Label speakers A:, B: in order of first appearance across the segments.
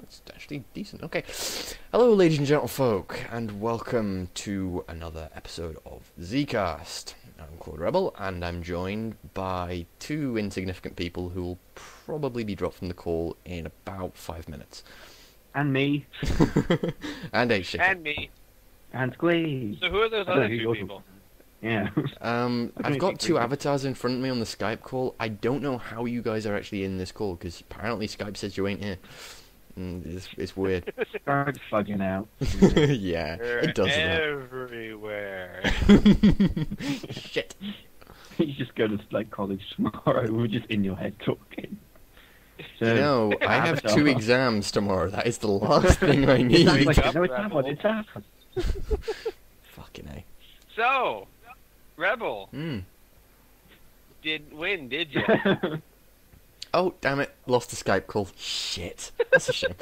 A: That's actually decent. Okay. Hello, ladies and gentlefolk, and welcome to another episode of ZCast. I'm Claude Rebel, and I'm joined by two insignificant people who will probably be dropped from the call in about 5 minutes.
B: And me.
A: And H.
C: And me.
B: And Squeeze.
C: So who are those other two people?
B: Yeah.
A: I've got two avatars in front of me on the Skype call. I don't know how you guys are actually in this call, because apparently Skype says you ain't here. It's weird.
B: Skype's bugging out.
A: Yeah, it does that.
C: Everywhere.
A: Shit.
B: You just go to like college tomorrow. We're just in your head talking. So,
A: You know, I have
B: avatar.
A: 2 exams tomorrow. That is the last thing I need.
B: No, it's
C: Rebel.
B: that one. It's that one.
A: Fucking A.
C: So, Rebel,
A: Mm.
C: didn't win, did you?
A: Oh, damn it. Lost the Skype call. Shit. That's a shame.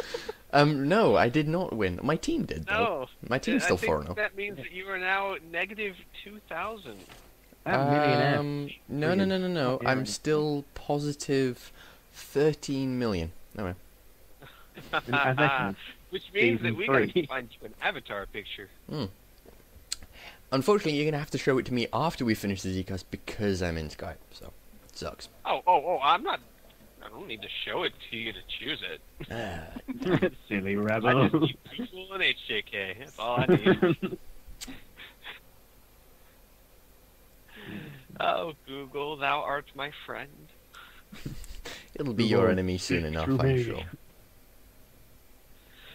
A: No, I did not win. My team did, though.
C: No.
A: My team's still
C: I think
A: 4-0.
C: that means that you are now negative 2,000.
A: No.
B: Yeah.
A: I'm still positive 13 million. Anyway.
C: Which means that
B: Season
C: we gotta
B: 3.
C: find you an avatar picture.
A: Unfortunately, you're going to have to show it to me after we finish the Zcast because I'm in Skype, so it sucks.
C: Oh, I'm not... I don't need to show it to you to choose it.
B: Silly
C: I
B: rebel.
C: just need Google and HJK. That's all I need. Oh, Google, thou art my friend.
A: It'll be your enemy soon enough,
B: True
A: I'm
B: me.
A: sure.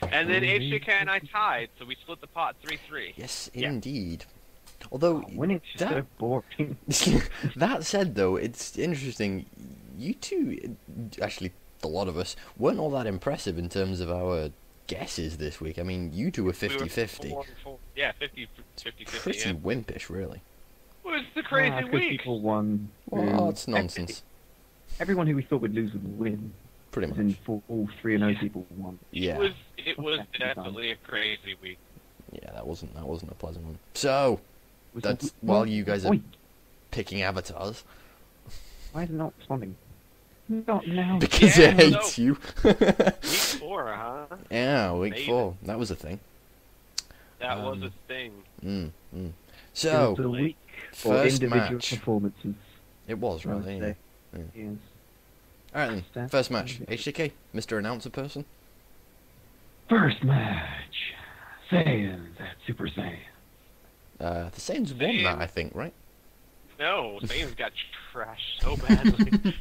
C: And then HJK and I tied, so we split the pot 3-3.
A: Yes,
C: Yeah.
A: indeed. Although,
B: Winning's just so boring.
A: that said, though, it's interesting. You two, actually, a lot of us, weren't all that impressive in terms of our guesses this week. I mean, you two were 50-50.
C: Yeah, 50-50,
A: Pretty
C: yeah.
A: wimpish, really.
C: It was the crazy
B: Because
C: week.
B: people won.
A: Well, it's nonsense.
B: Everyone who we thought would lose would win.
A: Pretty
B: As
A: much.
B: in all 3 and 0 people won.
A: Yeah.
C: It was definitely a crazy week.
A: Yeah, that wasn't a pleasant one. So,
B: Was
A: that's
B: it-
A: while you guys are
B: Oi,
A: picking avatars.
B: why is it not responding? Not now.
A: Because
C: Yeah,
A: it hates
C: so-
A: you.
C: Week 4, huh?
A: Yeah, week
C: Maybe.
A: 4. That was a thing.
C: That was a thing.
A: Mm.
B: It was
A: So,
B: the week for
A: first
B: individual
A: match.
B: performances.
A: It was,
B: I would
A: really.
B: say.
A: Yeah.
B: Yes.
A: Alright then, first match. HJK, Mr. Announcer person.
B: First match. Saiyans at Super Saiyan.
A: The Saiyans won that, I think, right?
C: No, Saiyans got trashed so badly.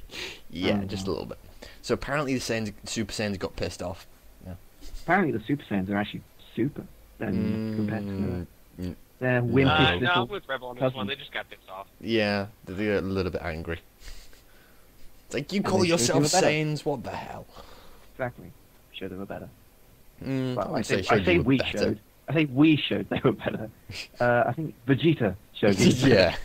A: Yeah,
B: Oh,
A: just a
B: wow.
A: little bit. So apparently the Super Saiyans got pissed off.
B: Apparently the Super Saiyans are actually super compared to
A: Mm,
B: their wimpish
C: no,
B: little...
C: I'm with Rebel on this
B: cousin.
C: one. They just got pissed off.
A: yeah, they're a little bit angry. It's like, you
B: And
A: call
B: they should've
A: yourself
B: been better.
A: Saiyans, what the hell?
B: Exactly. Should they were better.
A: I
B: Well,
A: wouldn't
B: I
A: say
B: say
A: you were
B: we
A: better.
B: showed. I say we showed they were better. I think Vegeta showed. he was better.
A: Yeah,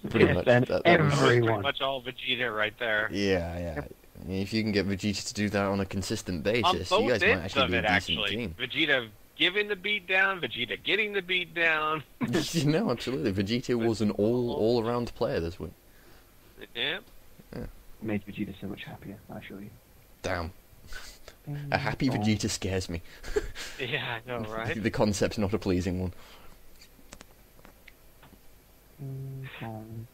A: pretty
B: Yes,
A: much.
B: then
A: That was-
C: Pretty
B: everyone.
C: much all Vegeta right there.
A: Yeah. I mean, if you can get Vegeta to do that on a consistent basis,
C: On
A: you
C: both
A: guys might
C: ends
A: actually
C: of
A: be a
C: it,
A: decent
C: actually.
A: team.
C: Vegeta giving the beat down, Vegeta getting the beat down.
A: No, absolutely. Vegeta was an all-around player this week.
C: Yeah.
B: Made Vegeta so much happier. I assure you.
A: Damn. A happy Vegeta scares me.
C: Yeah, I know, right?
A: The concept's not a pleasing one.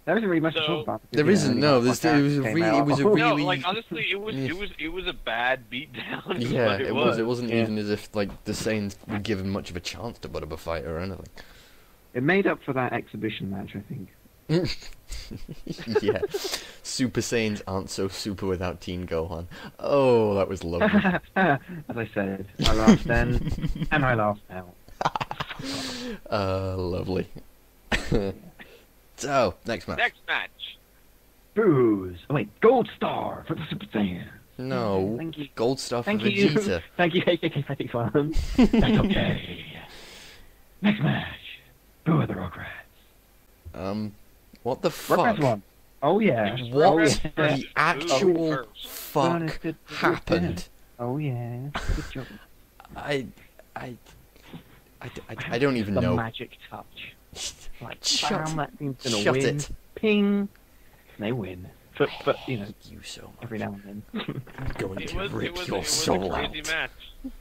B: There isn't really much to
C: So-
B: talk about.
A: There isn't, no. It was a really...
C: No, like honestly, it was
A: Yeah.
C: it was a bad beat down. is
A: Yeah,
C: what
A: it was. It wasn't
B: Yeah.
A: even as if like the Saiyans were given much of a chance to put up a fight or anything.
B: It made up for that exhibition match, I think.
A: Yeah, Super Saiyans aren't so super without Teen Gohan. Oh, that was lovely.
B: As I said, I laughed then, and I laugh now.
A: Lovely. So, next match.
C: Next match.
B: Booze. Oh wait, Gold Star for the Super Saiyan.
A: No,
B: Thank you.
A: Gold Star for
B: Thank you.
A: Vegeta.
B: Thank you, AKK Fighting Fun. That's okay. Next match. Who are the Rugrats?
A: What the
B: Rugrats
A: fuck?
B: won. Oh yeah.
A: What
B: Oh,
A: the
B: yeah.
A: actual
C: first.
A: fuck happened?
B: Oh yeah. Good job.
A: I don't even
B: the
A: know.
B: magic touch. Like,
A: Shut-
B: bam, that team's gonna
A: shut
B: win.
A: it.
B: Ping. And they win. But you know,
A: You so much.
B: every now and then.
A: I'm going
C: It
A: to
C: was
A: rip
C: it was
A: your
C: it was
A: soul
C: a crazy
A: out.
C: match.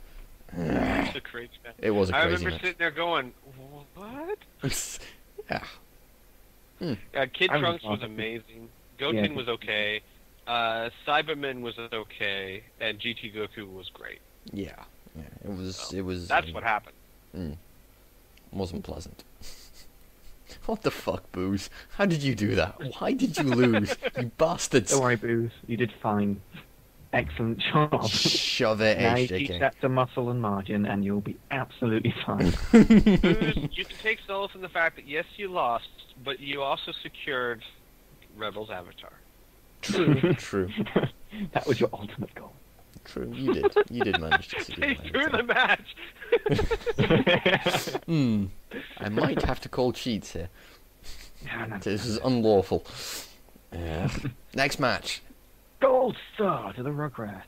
C: It's a crazy match.
A: It was a
C: I
A: crazy
C: remember
A: match.
C: sitting there going, what?
A: Yeah.
C: Kid
B: I was
C: Trunks was
B: awesome.
C: amazing. Goten
B: Yeah.
C: was okay. Cyberman was okay. And GT Goku was great.
A: Yeah. Yeah. It was.
C: That's what happened.
A: Wasn't pleasant. What the fuck, Booze? How did you do that? Why did you lose? You bastards!
B: Don't worry, Booze. You did fine. Excellent job.
A: Shove it,
B: Now you teach
A: HJK.
B: that to Muscle and Margin, and you'll be absolutely fine.
C: Booze, you can take solace in the fact that yes, you lost, but you also secured Rebel's avatar.
A: True. True.
B: That was your ultimate goal.
A: True. You did. You did manage to secure
C: They
A: my
C: threw
A: avatar.
C: the match.
A: I might have to call cheats here.
B: No, no.
A: This is unlawful. Next match.
B: Gold star to the Rugrats.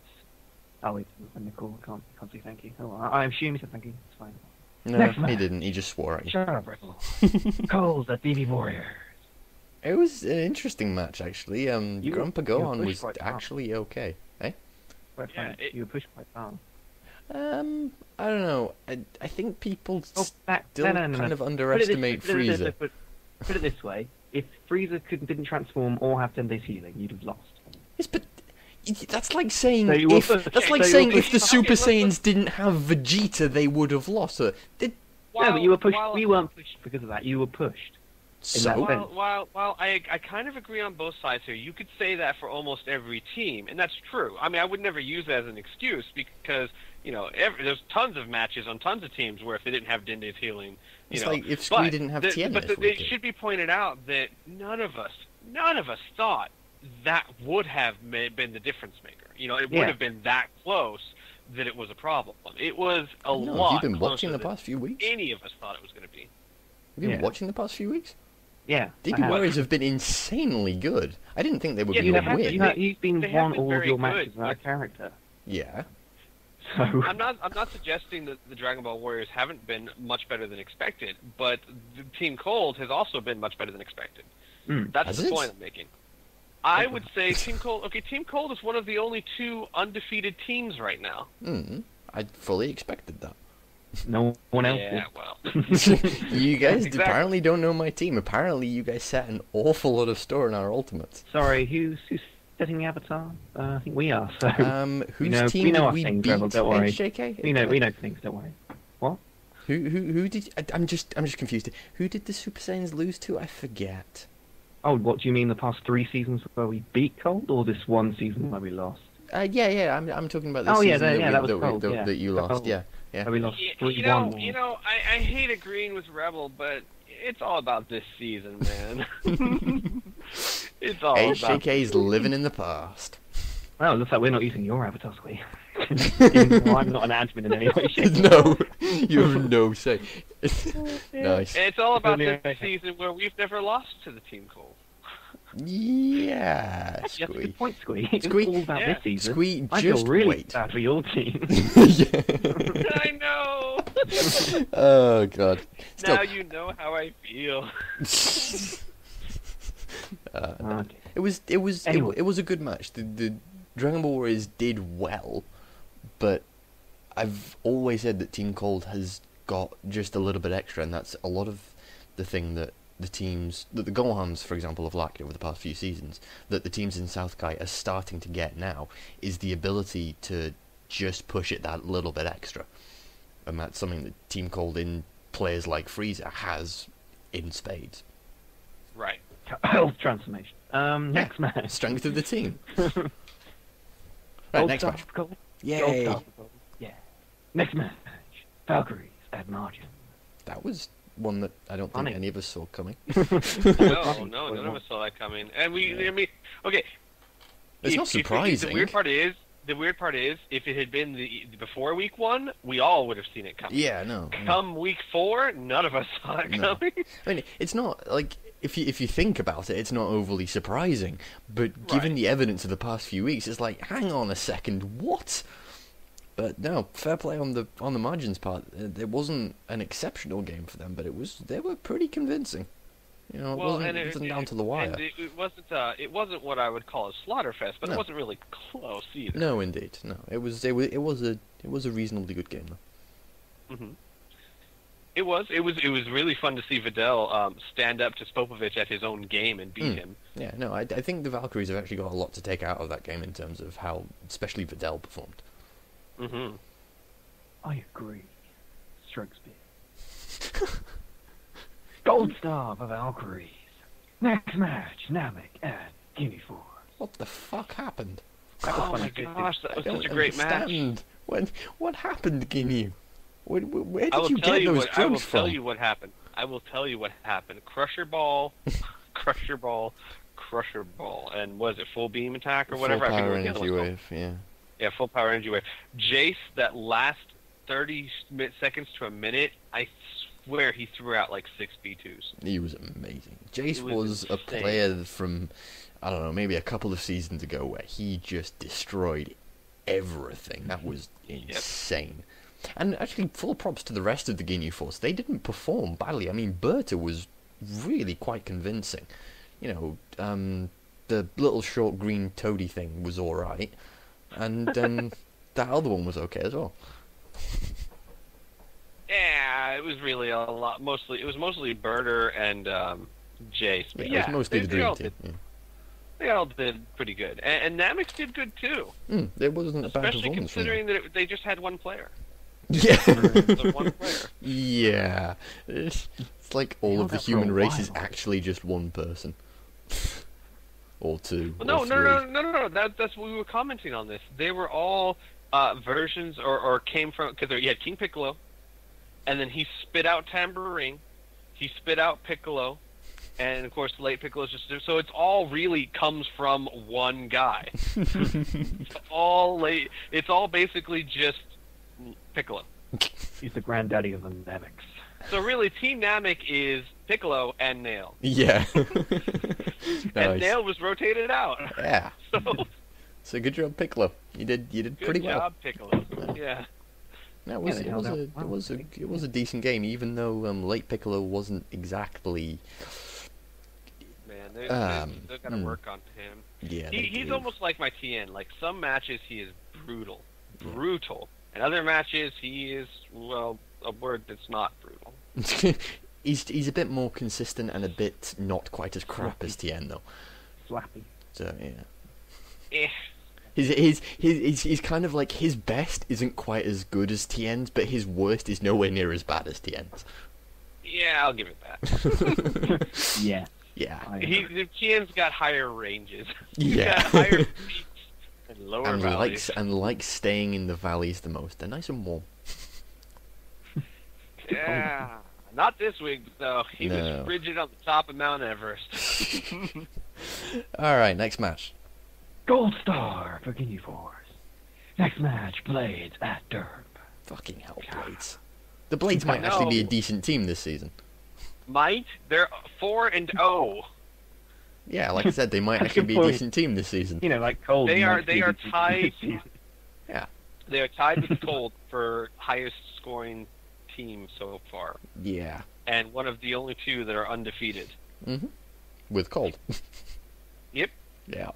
B: Oh wait, Nicole can't say thank you. Oh, I assume he said thank you. It's fine.
A: No,
B: Next
A: he
B: match.
A: didn't. He just swore at you.
B: Shut up, Rebel. Coles at BB Warrior.
A: It was an interesting match, actually.
B: You-
A: Grandpa
B: you
A: Gohan
B: pushed
A: was
B: quite far.
A: actually okay. Eh?
B: Quite
C: Yeah,
B: frank, you were pushed quite far.
A: I don't know. I think people
B: Oh, back.
A: still
B: no.
A: kind of
B: Put it this-
A: underestimate
B: put it this-
A: Frieza.
B: Put it this way: if Frieza didn't transform or have 10 days healing, you'd have lost.
A: Yes, but that's like saying
B: So you were
A: if
B: pushed.
A: that's like
B: So you
A: saying
B: were
A: if the
B: pushed.
A: Super
C: Okay, let's-
A: Saiyans didn't have Vegeta, they would have lost. So, did
B: No, but you were pushed.
C: While-
B: We weren't pushed because of that. You were pushed. In that
A: so?
B: sense.
C: While I kind of agree on both sides here. You could say that for almost every team, and that's true. I mean, I would never use that as an excuse because there's tons of matches on tons of teams where if they didn't have Dende's healing,
A: It's like if Squee didn't have Tien
C: But
A: this
C: it
A: weekend.
C: should be pointed out that none of us thought that would have been the difference maker. It
B: Yeah.
C: would have been that close that it was a problem. It was a
A: No,
C: lot.
A: have you been watching
C: closer
A: the
C: than
A: past few weeks?
C: any of us thought it was going to be.
A: Have you been
B: Yeah.
A: watching the past few weeks?
B: Yeah.
A: DB
B: I have.
A: Warriors have been insanely good. I didn't think they would
C: Yeah,
A: be
B: You
A: a
B: have,
A: win.
B: you've been
C: They have
B: won
C: been
B: all of
C: very
B: your
C: good,
B: matches without a
C: but-
B: character.
A: Yeah.
B: So
C: I'm not suggesting that the Dragon Ball Warriors haven't been much better than expected, but the Team Cold has also been much better than expected. That's
A: Has
C: the
A: it?
C: point I'm making. I would say Team Cold. Okay, Team Cold is one of the only two undefeated teams right now.
A: I fully expected that.
B: no one else
C: Yeah,
B: did.
C: well,
A: You guys
C: Exactly.
A: apparently don't know my team. Apparently, you guys set an awful lot of store in our ultimates.
B: Sorry, who's setting the avatar? I think we are. So
A: Whose
B: know-
A: team
B: we know
A: did
B: our
A: we
B: things,
A: beat?
B: Rebel, don't worry.
A: HJK?
B: we know things. Don't worry. What?
A: Who did? I'm just confused. Who did the Super Saiyans lose to? I forget.
B: Oh, what do you mean? The past 3 seasons where we beat Cold, or this one season where we lost?
A: Yeah. I'm talking about this
B: Oh, yeah,
A: season
B: that was
A: that,
B: Cold,
A: that,
B: yeah.
A: that you
B: The
A: lost.
B: Cold.
A: Yeah.
B: Where we lost
C: you
B: 3-1.
C: know, I hate agreeing with Rebel, but it's all about this season, man. It's all about.
A: HJK's living in the past.
B: Well, it looks like we're not using your avatar, Squee. Even though I'm not an admin in any way, shape, or
A: No, you have no say. Nice.
C: It's all about this
B: Okay.
C: season where we've never lost to the Team Cold.
A: Yeah,
B: That's a
A: Squee.
B: good point, Squee. It's
A: Squee-
B: all about
C: Yeah.
B: this season.
A: Squee,
B: I feel
A: just
B: really
A: wait.
B: bad for your team.
A: Yeah.
C: I know.
A: Oh god. Still,
C: Now you know how I feel.
B: Okay.
A: it was a good match. The Dragon Ball Warriors did well, but I've always said that Team Cold has got just a little bit extra, and that's a lot of the thing that the teams, that the Gohans, for example, have lacked over the past few seasons, that the teams in South Kai are starting to get now, is the ability to just push it that little bit extra. And that's something that Team Cold in players like Frieza has in spades.
C: Right.
B: Health transformation. Next match.
A: Strength of the team. Right,
B: Gold
A: next
B: star
A: match.
B: for Gold.
A: Yay!
B: Gold star for Gold. Yeah. Next match. Valkyries at Margin.
A: That was one that I don't think
B: Funny.
A: any of us saw coming.
C: No, none of us saw that coming. And
A: Yeah.
C: I mean, okay.
A: It's not surprising.
C: The weird part is, if it had been before week 1, we all would have seen it coming.
A: Yeah, no.
C: Come week 4, none of us saw it
A: No.
C: coming.
A: I mean, it's not like if you think about it, it's not overly surprising. But given
C: Right.
A: the evidence of the past few weeks, it's like, hang on a second, what? But no, fair play on the margins part. It wasn't an exceptional game for them, but they were pretty convincing. You know, it wasn't down to the wire.
C: And it wasn't what I would call a slaughter fest, but
A: No.
C: it wasn't really close either.
A: No, indeed, no. It was a reasonably good game though.
C: Mm-hmm. It was really fun to see Vidal stand up to Spopovich at his own game and beat him.
A: Yeah, no, I think the Valkyries have actually got a lot to take out of that game in terms of how, especially Vidal performed.
C: Mm-hmm.
B: I agree. Strokes beer. Gold star for Valkyries. Next match, Namek and Guinea Force.
A: What the fuck happened?
C: Oh my gosh, that was such a great match.
A: What happened, Ginyu? Where did
C: I will
A: you
C: tell
A: get
C: you
A: those
C: what. I will
A: drugs from?
C: tell you what happened. I will tell you what happened. Crusher ball, crusher ball, crusher ball, and was it full beam attack or whatever?
A: Full
C: I
A: power
C: forget what the other
A: energy
C: one's called.
A: wave, yeah.
C: Yeah, full power energy wave. Jace, that last 30 seconds to a minute, I swear he threw out like 6 B2s.
A: He was amazing. Jace
C: It
A: was a
C: insane.
A: player from, I don't know, maybe a couple of seasons ago where he just destroyed everything. That was insane. And actually, full props to the rest of the Ginyu Force. They didn't perform badly. I mean, Berta was really quite convincing. You know, the little short green toady thing was alright. And that other one was okay as well.
C: Yeah, it was really a lot. It was mostly Birder and Jace. But
A: Yeah, it was mostly the
C: they
A: dream
C: all
A: team.
C: did. They all did pretty good, and Namex did good too.
A: It wasn't a bad
C: Especially
A: performance from them.
C: considering that they just had one player.
A: Yeah.
C: The one player.
A: Yeah. It's like all
B: held
A: of the
B: out for a
A: human race is
B: while.
A: actually just one person. Or two.
C: Well,
A: or
C: no.
A: three.
C: That's what we were commenting on this. They were all versions or came from, because you had King Piccolo, and then he spit out Tambourine, he spit out Piccolo, and of course late Piccolo's just, so it's all really comes from one guy. It's all basically just Piccolo.
B: He's the granddaddy of the Namex.
C: So really, Team Namek is Piccolo and Nail.
A: Yeah.
C: And
A: Nice.
C: Nail was rotated out.
A: Yeah.
C: So
A: So good job, Piccolo. You did
C: good
A: pretty
C: job,
A: well.
C: Piccolo. Yeah.
A: No,
B: Yeah, they held out well.
A: it was a decent game, even though late Piccolo wasn't exactly.
C: Man, they're gonna work on him.
A: Yeah.
C: He's almost like my TN. Like some matches he is brutal, and other matches he is, well, a word that's not brutal.
A: he's a bit more consistent and a bit not quite as crap as Tien though.
B: Slappy.
A: So yeah.
C: Eh.
A: He's kind of like, his best isn't quite as good as Tien's, but his worst is nowhere near as bad as Tien's.
C: Yeah, I'll give it that.
B: Yeah.
A: Yeah.
C: TN's got higher ranges. He's
A: Yeah.
C: got higher peaks and lower
A: And
C: valleys.
A: likes staying in the valleys the most. They're nice and warm.
C: Yeah. Not this week, though. He
A: No.
C: was frigid on the top of Mount Everest.
A: Alright, next match.
B: Gold star for Guinea Force. Next match, Blades at Derp.
A: Fucking hell, Blades. The Blades might actually be a decent team this season.
C: Might? They're 4-0.
A: Yeah, like I said, they might
B: That's a
A: actually
B: good
A: be a
B: point.
A: decent team this season.
B: You know, like Cold.
C: They are
B: might be the
C: tied.
B: season.
A: Yeah.
C: They are tied with Cold for highest scoring team so far,
A: Yeah.
C: and one of the only two that are undefeated.
A: Mm-hmm. With Cold.
C: Yep.
A: Yeah.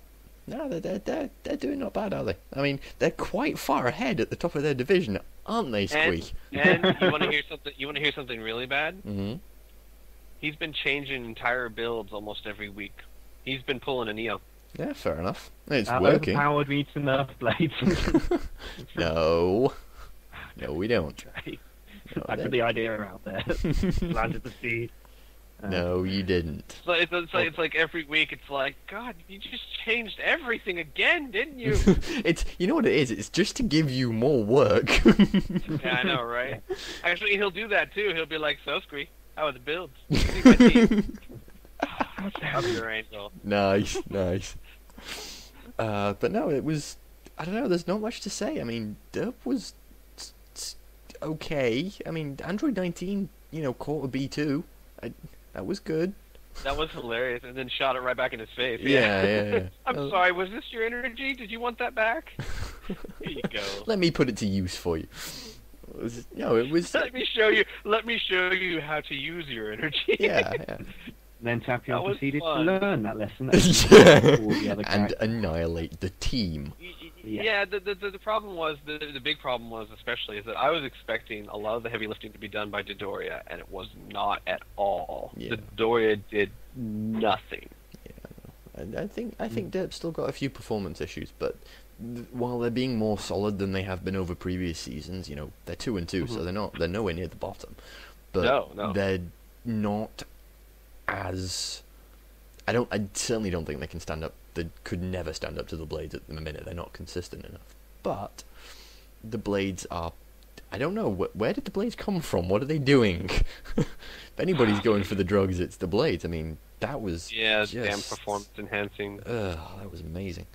A: No, they're doing not bad, are they? I mean, they're quite far ahead at the top of their division, aren't they, Squeak?
C: And you want to hear something? You want to hear something really bad?
A: Mm-hmm.
C: He's been changing entire builds almost every week. He's been pulling a Neo.
A: Yeah, fair enough. It's
B: That
A: working.
B: overpowered me to nerf Blades.
A: No. No, we don't. No,
B: I put the idea out there. Planted the seed.
A: No, you didn't.
C: So it's like every week. It's like, God, you just changed everything again, didn't you?
A: It's, you know what it is? It's just to give you more work.
C: Yeah, I know, right? Actually, he'll do that too. He'll be like, "So, Squeak, how are the builds? See my team." How's your Angel?
A: Nice, nice. But no, it was, I don't know, there's not much to say. I mean, Derp was okay. I mean, Android 19, caught a B2. That was good.
C: That was hilarious, and then shot it right back in his face.
A: Yeah.
C: I'm sorry, was this your energy? Did you want that back? Here you go.
A: Let me put it to use for you. It was...
C: Let me show you how to use your energy.
A: Yeah.
B: Then Tapion
C: That was
B: proceeded
C: fun.
B: to learn that lesson.
A: Yeah.
B: All the other
A: And
B: characters.
A: annihilate the team.
C: Yeah, the problem was, the big problem was especially, is that I was expecting a lot of the heavy lifting to be done by Dodoria, and it was not at all.
A: Yeah.
C: Dodoria did nothing.
A: Yeah, I think Derp's still got a few performance issues, but while they're being more solid than they have been over previous seasons, they're 2-2, so they're nowhere near the bottom. But
C: No.
A: they're not as... I certainly don't think they can stand up. They could never stand up to the Blades at the minute. They're not consistent enough. But the Blades are... I don't know. Where did the Blades come from? What are they doing? If anybody's going for the drugs, it's the Blades. I mean, that was
C: damn performance enhancing.
A: That was amazing.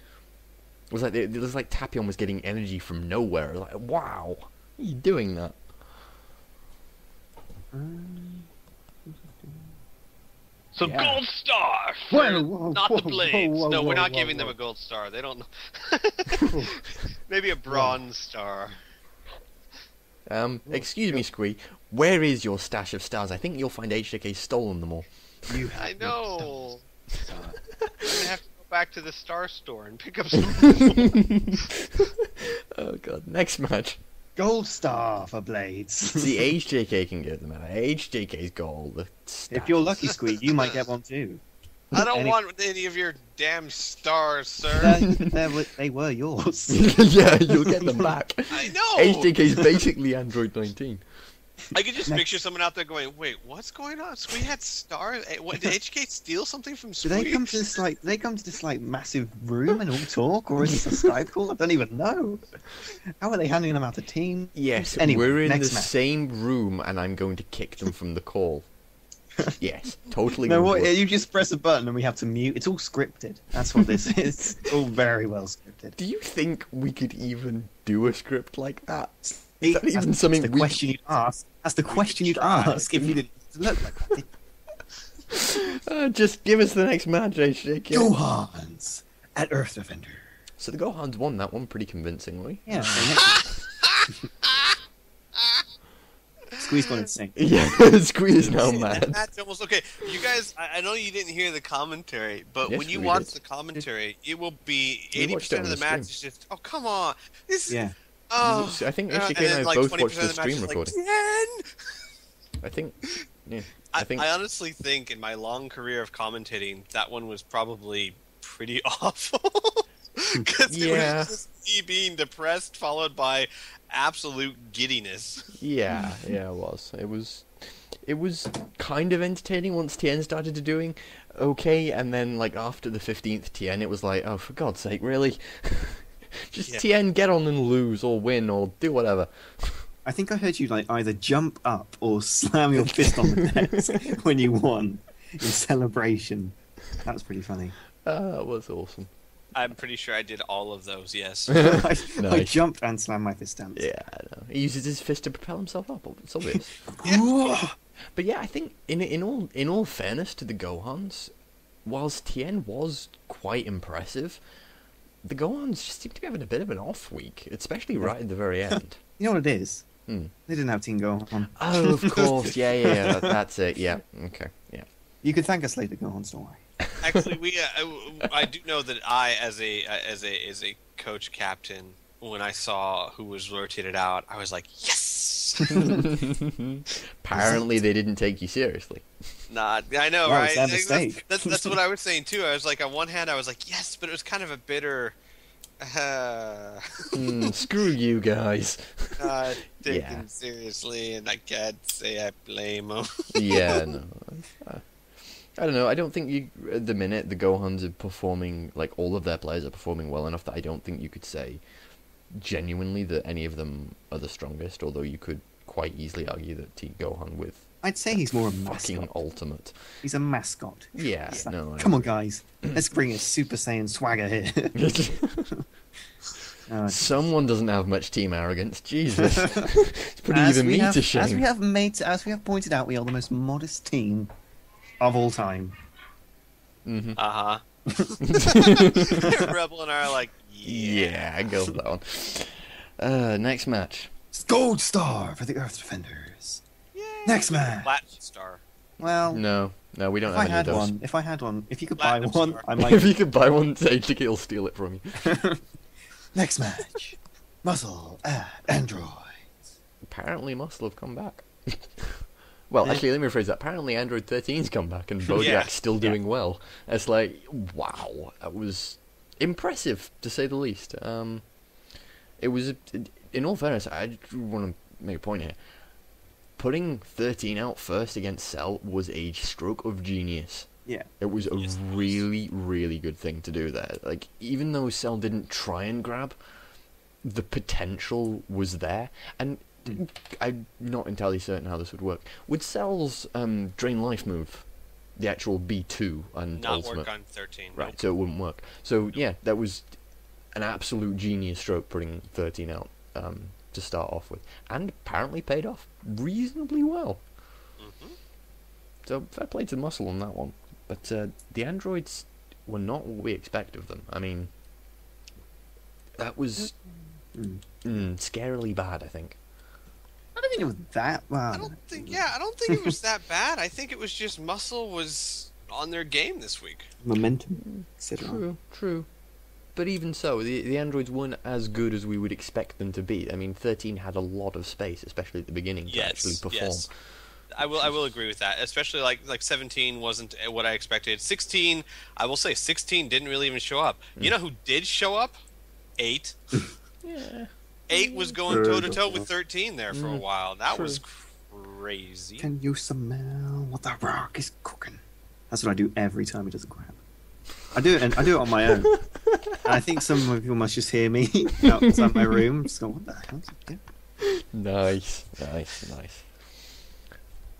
A: It was like Tapion was getting energy from nowhere. Like, wow, how are you doing that?
C: So
A: Yeah.
C: gold star for not the Blades. No, we're not giving them a gold star. They don't know. Maybe a bronze star.
A: Excuse me, Squee. Where is your stash of stars? I think you'll find HJK stolen them all.
C: I know. I'm gonna have to go back to the Star Store and pick up some.
A: Oh god, next match.
B: Gold star for Blades.
A: See, HJK can get them out. HJK's got all the stats.
B: If you're lucky, Squeak, you might get one too.
C: I don't want any of your damn stars, sir.
B: They were yours.
A: Yeah, you'll get them back.
C: I know.
A: HJK's basically Android 19.
C: I could just picture someone out there going, "Wait, what's going on? Squee had stars. What, did HK steal something from
B: Do
C: Squee?"
B: they come to this massive room and all talk, or is this a Skype call? I don't even know. How are they handing them out to teams?
A: Yes,
B: Anyway,
A: we're in the
B: next match.
A: same room, and I'm going to kick them from the call. Yes, totally.
B: No,
A: gonna
B: what?
A: do it.
B: You just press a button and we have to mute. It's all scripted. That's what this is. It's all very well scripted.
A: Do you think we could even do a script like that?
B: Is
A: that even something
B: That's the
A: we-
B: question you'd ask. That's the question you'd ask if you didn't look like that.
A: Just give us the next match, HJK.
B: Gohans at Earth Defender.
A: So the Gohans won that one pretty convincingly.
B: Yeah. Squeeze gone insane.
A: Yeah, Squee is now mad.
C: That's almost okay. You guys, I know you didn't hear the commentary, but
A: Yes,
C: when you
A: we
C: watch
A: did.
C: the commentary, it will be
A: We watched it
C: 80%
A: on
C: of the
A: the
C: match
A: stream.
C: is just, oh come on, this.
B: Yeah.
C: Oh.
A: I think
C: and
A: HJK
C: then,
A: and I
C: like,
A: both
C: 20%
A: watched the
C: of match
A: stream
C: is like,
A: recording.
C: 10!
A: I think, yeah. I think
C: I honestly think in my long career of commentating, that one was probably pretty awful. Because
A: Yeah.
C: it was just me being depressed, followed by absolute giddiness.
A: Yeah, it was. It was kind of entertaining once TN started to doing okay, and then like after the 15th TN, it was like, oh, for God's sake, really? Just TN, get on and lose, or win, or do whatever.
B: I think I heard you like either jump up or slam your fist on the desk when you won in celebration. That was pretty funny.
A: That was awesome.
C: I'm pretty sure I did all of those, yes.
B: I
A: Nice.
B: jumped and slammed my fist down.
A: Yeah, I know. He uses his fist to propel himself up. It's obvious. But yeah, I think in all fairness to the Gohans, whilst Tien was quite impressive, the Gohans just seem to be having a bit of an off week, especially right at the very end.
B: You know what it is?
A: Hmm.
B: They didn't have Team Gohan.
A: Oh, of course. Yeah. That's it. Yeah. Okay. Yeah.
B: You could thank us later, Gohan, don't worry.
C: Actually, I do know that I, as a coach captain, when I saw who was rotated out, I was like, yes.
A: Apparently, they didn't take you seriously.
C: Nah, I know,
B: Wow,
C: right?
B: it's that mistake.
C: That's what I was saying too. I was like, on one hand, I was like, yes, but it was kind of a bitter.
A: Screw you guys.
C: Not taken
A: Yeah.
C: seriously, and I can't say I blame them.
A: Yeah, no. I don't know. I don't think at the minute the Gohans are performing, like all of their players are performing well enough that I don't think you could say genuinely that any of them are the strongest, although you could quite easily argue that Team Gohan with
B: I'd say he's more a
A: fucking
B: mascot.
A: ultimate.
B: He's a mascot.
A: Yeah,
B: It's like,
A: no.
B: come on, guys. Let's bring a Super Saiyan swagger here.
A: Someone doesn't have much team arrogance. Jesus. It's putting even me to shame.
B: As we have pointed out, we are the most modest team of all time.
A: Mm-hmm.
C: Rebel and I are like,
A: Yeah, I go for that one. Next match.
B: Gold star for the Earth Defenders.
C: Yay.
B: Next match.
C: Platinum star.
B: Well,
A: No, we don't
B: if
A: have
B: I
A: any
B: had
A: of those.
B: one, if you could
C: Platinum
B: buy one,
C: star.
B: I
A: If
B: might.
A: you could buy one, HJK will steal it from you.
B: Next match. Muscle Android.
A: Apparently, Muscle have come back. Well,
B: Yeah.
A: actually, let me rephrase that. Apparently, Android 13's come back, and Bojack's still doing well. It's like, wow, that was impressive, to say the least. It was, in all fairness, I just want to make a point here. Putting 13 out first against Cell was a stroke of genius.
B: Yeah.
A: It was a really, really good thing to do there. Like, even though Cell didn't try and grab, the potential was there, and I'm not entirely certain how this would work. Would Cell's Drain Life move, the actual B2 and
D: Not
A: Ultimate,
D: work on 13.
A: right?
D: Nope.
A: So it wouldn't work. So yeah, that was an absolute genius stroke putting 13 out to start off with, and apparently paid off reasonably well.
D: Mm-hmm.
A: So fair play to Muscle on that one. But the androids were not what we expect of them. I mean, that was scarily bad, I think.
B: I don't think it was that bad.
D: I don't think it was that bad. I think it was just Muscle was on their game this week.
B: Momentum. Sit on.
A: True. But even so, the androids weren't as good as we would expect them to be. I mean, 13 had a lot of space, especially at the beginning, to actually perform.
D: Yes. I will agree with that. Especially like 17 wasn't what I expected. 16, I will say 16 didn't really even show up. You know who did show up? 8.
A: Yeah.
D: 8 was going toe to toe with 13 there for a while. That
A: True.
D: was crazy.
B: Can you smell what the rock is cooking? That's what I do every time he does a grab. I do it on my own. And I think some of you must just hear me outside my room. Just go, what the hell is he doing?
A: Nice.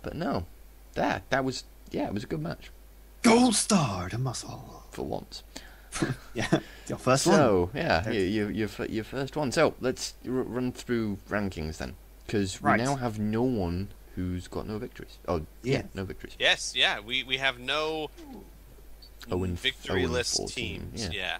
A: But no, that was it was a good match
B: Gold star to Muscle.
A: for once.
B: Yeah, your first one.
A: So yeah, your first one. So let's run through rankings then, because we
B: Right.
A: now have no one who's got no victories. Oh yeah, no victories.
D: Yes, yeah, we have no
A: 0-14,
D: victoryless teams. Yeah.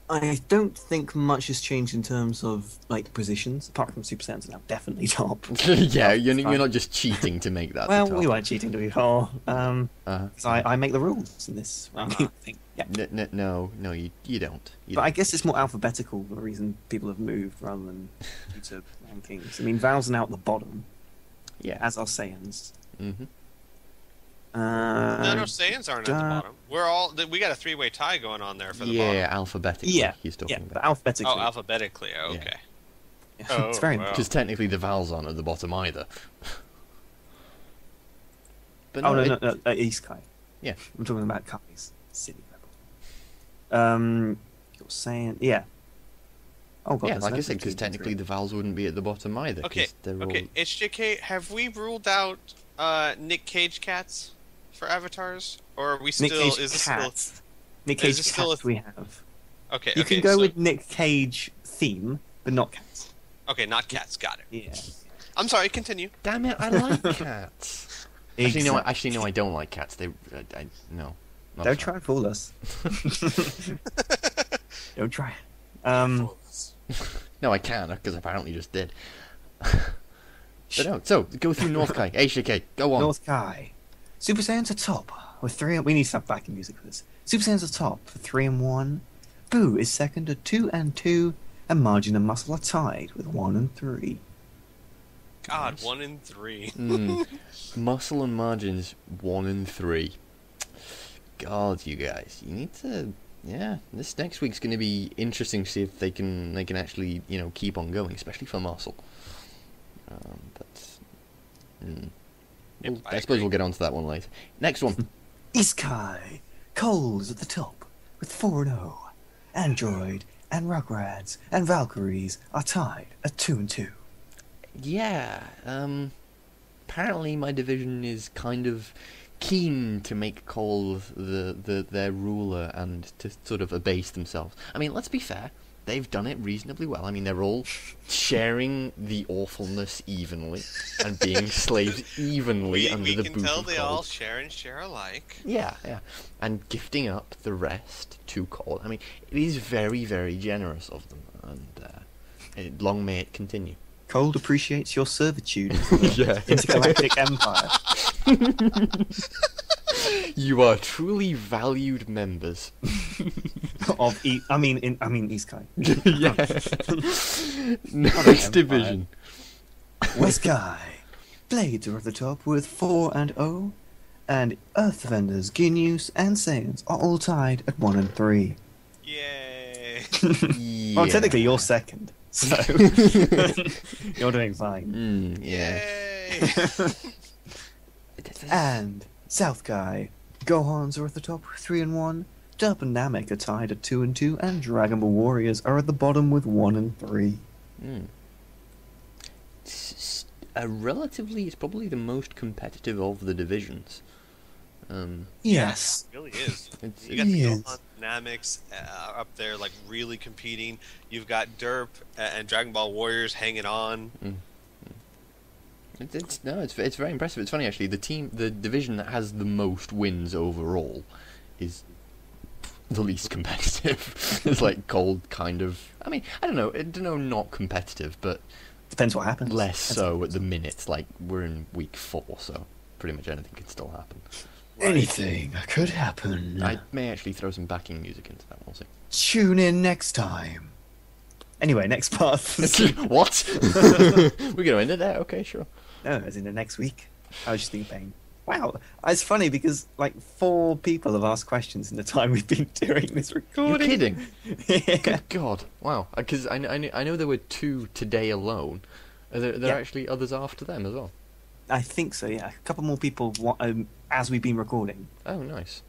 B: I don't think much has changed in terms of like positions, apart from Super Saiyans are now definitely top.
A: Yeah, you're not just cheating to make that.
B: Well,
A: the top.
B: we weren't cheating to before. 'Cause I make the route in this ranking thing. Yeah.
A: No, you don't.
B: But I guess it's more alphabetical, the reason people have moved rather than due to rankings. I mean, Val's now at the bottom,
A: Yeah.
B: as are Saiyans.
A: Mm-hmm.
D: No, Saiyans aren't at the bottom. We got a 3-way tie going on there for the bottom.
A: Yeah, alphabetically.
B: Yeah,
A: he's talking
B: but
A: about.
B: alphabetically.
D: Oh, alphabetically. Okay.
B: Yeah,
D: Oh,
B: it's very
D: wow.
A: Because technically the vowels aren't at the bottom either. But
B: Oh, no,
A: it-
B: no, East Kai.
A: Yeah.
B: I'm talking about Kai's silly rebel. You're saying, yeah. Oh, God,
A: yeah,
B: there's
A: like I
B: loads
A: said,
B: of
A: because
B: teams in
A: technically
B: three.
A: the vowels wouldn't be at the bottom either. 'cause
D: Okay.
A: they're
D: Okay.
A: all...
D: HJK, have we ruled out Nick Cage cats for avatars, or are we still?
B: Nick Cage
D: is this
B: Cats. Nick
D: is
B: Cage
D: this still
B: Cats we have.
D: still? Okay.
B: You
D: okay,
B: can go
D: so-
B: with Nick Cage theme, but not cats.
D: Okay, not cats. Got it.
B: Yeah.
D: I'm sorry. Continue.
A: Damn it, I like cats. Actually, no, I don't like cats. They, no. Not
B: Don't
A: so.
B: try and fool us. Don't try.
A: No, I can, because I apparently just did. But no, so, go through North Kai. HJK, go on.
B: North Kai. Super Saiyans are top with 3. We need to have backing music for this. Super Saiyans are top for 3-1. Boo is second at 2-2, and Margin and Muscle are tied with 1-3.
D: God,
A: Nice.
D: 1 in 3.
A: Muscle and margins 1 and 3. God, you guys, you need to. Yeah, this next week's going to be interesting to see if they can actually keep on going, especially for Muscle.
D: Yep,
A: I suppose we'll get onto that one later. Next one.
B: East Kai. Cole is at the top with 4-0. Android and Rugrats and Valkyries are tied at 2-2.
A: Yeah, apparently my division is kind of keen to make Cole their ruler and to sort of abase themselves. I mean, let's be fair, they've done it reasonably well. I mean, they're all sharing the awfulness evenly and being slaves evenly under
D: we
A: the
D: can
A: boot
D: tell
A: of
D: they
A: Cole.
D: all share and share alike.
A: Yeah, and gifting up the rest to Cole. I mean, it is very, very generous of them, and long may it continue.
B: Cole appreciates your servitude to the
A: Yeah.
B: intergalactic empire.
A: You are truly valued members.
B: of East Kai.
A: Yeah. Next division.
B: West Kai. Blades are at the top with 4 and 0, and Earth Defenders, Ginyus, and Saiyans are all tied at 1 and 3.
D: Yay!
A: Yeah.
B: Well, technically you're second, so you're doing fine.
A: Yeah.
D: Yay!
B: And South Kai. Gohans are at the top with 3 and 1. Derp and Namek are tied at 2 and 2, and Dragon Ball Warriors are at the bottom with 1 and 3.
A: It's probably the most competitive of the divisions.
B: Yes.
D: It really is.
A: It's,
D: You got the
B: Yes.
D: Gohan Dynamics up there, like really competing. You've got Derp and Dragon Ball Warriors hanging on.
A: it's very impressive. It's funny actually. The division that has the most wins overall is the least competitive. It's like cold kind of. I mean, I don't know, not competitive, but
B: Depends what happens.
A: less so at the minute. Like we're in week 4, so pretty much anything can still happen.
B: Anything could happen.
A: I may actually throw some backing music into that. We'll see.
B: Tune in next time. Anyway, next part.
A: What? We're gonna end it there. Okay, sure.
B: No, as in the next week. I was just thinking, wow, it's funny because like 4 people have asked questions in the time we've been doing this
A: You're
B: recording.
A: kidding?
B: Yeah.
A: Good God! Wow. Because I know there were 2 today alone. Are there
B: Yeah.
A: actually others after them as well?
B: I think so. Yeah, a couple more people as we've been recording.
A: Oh, nice.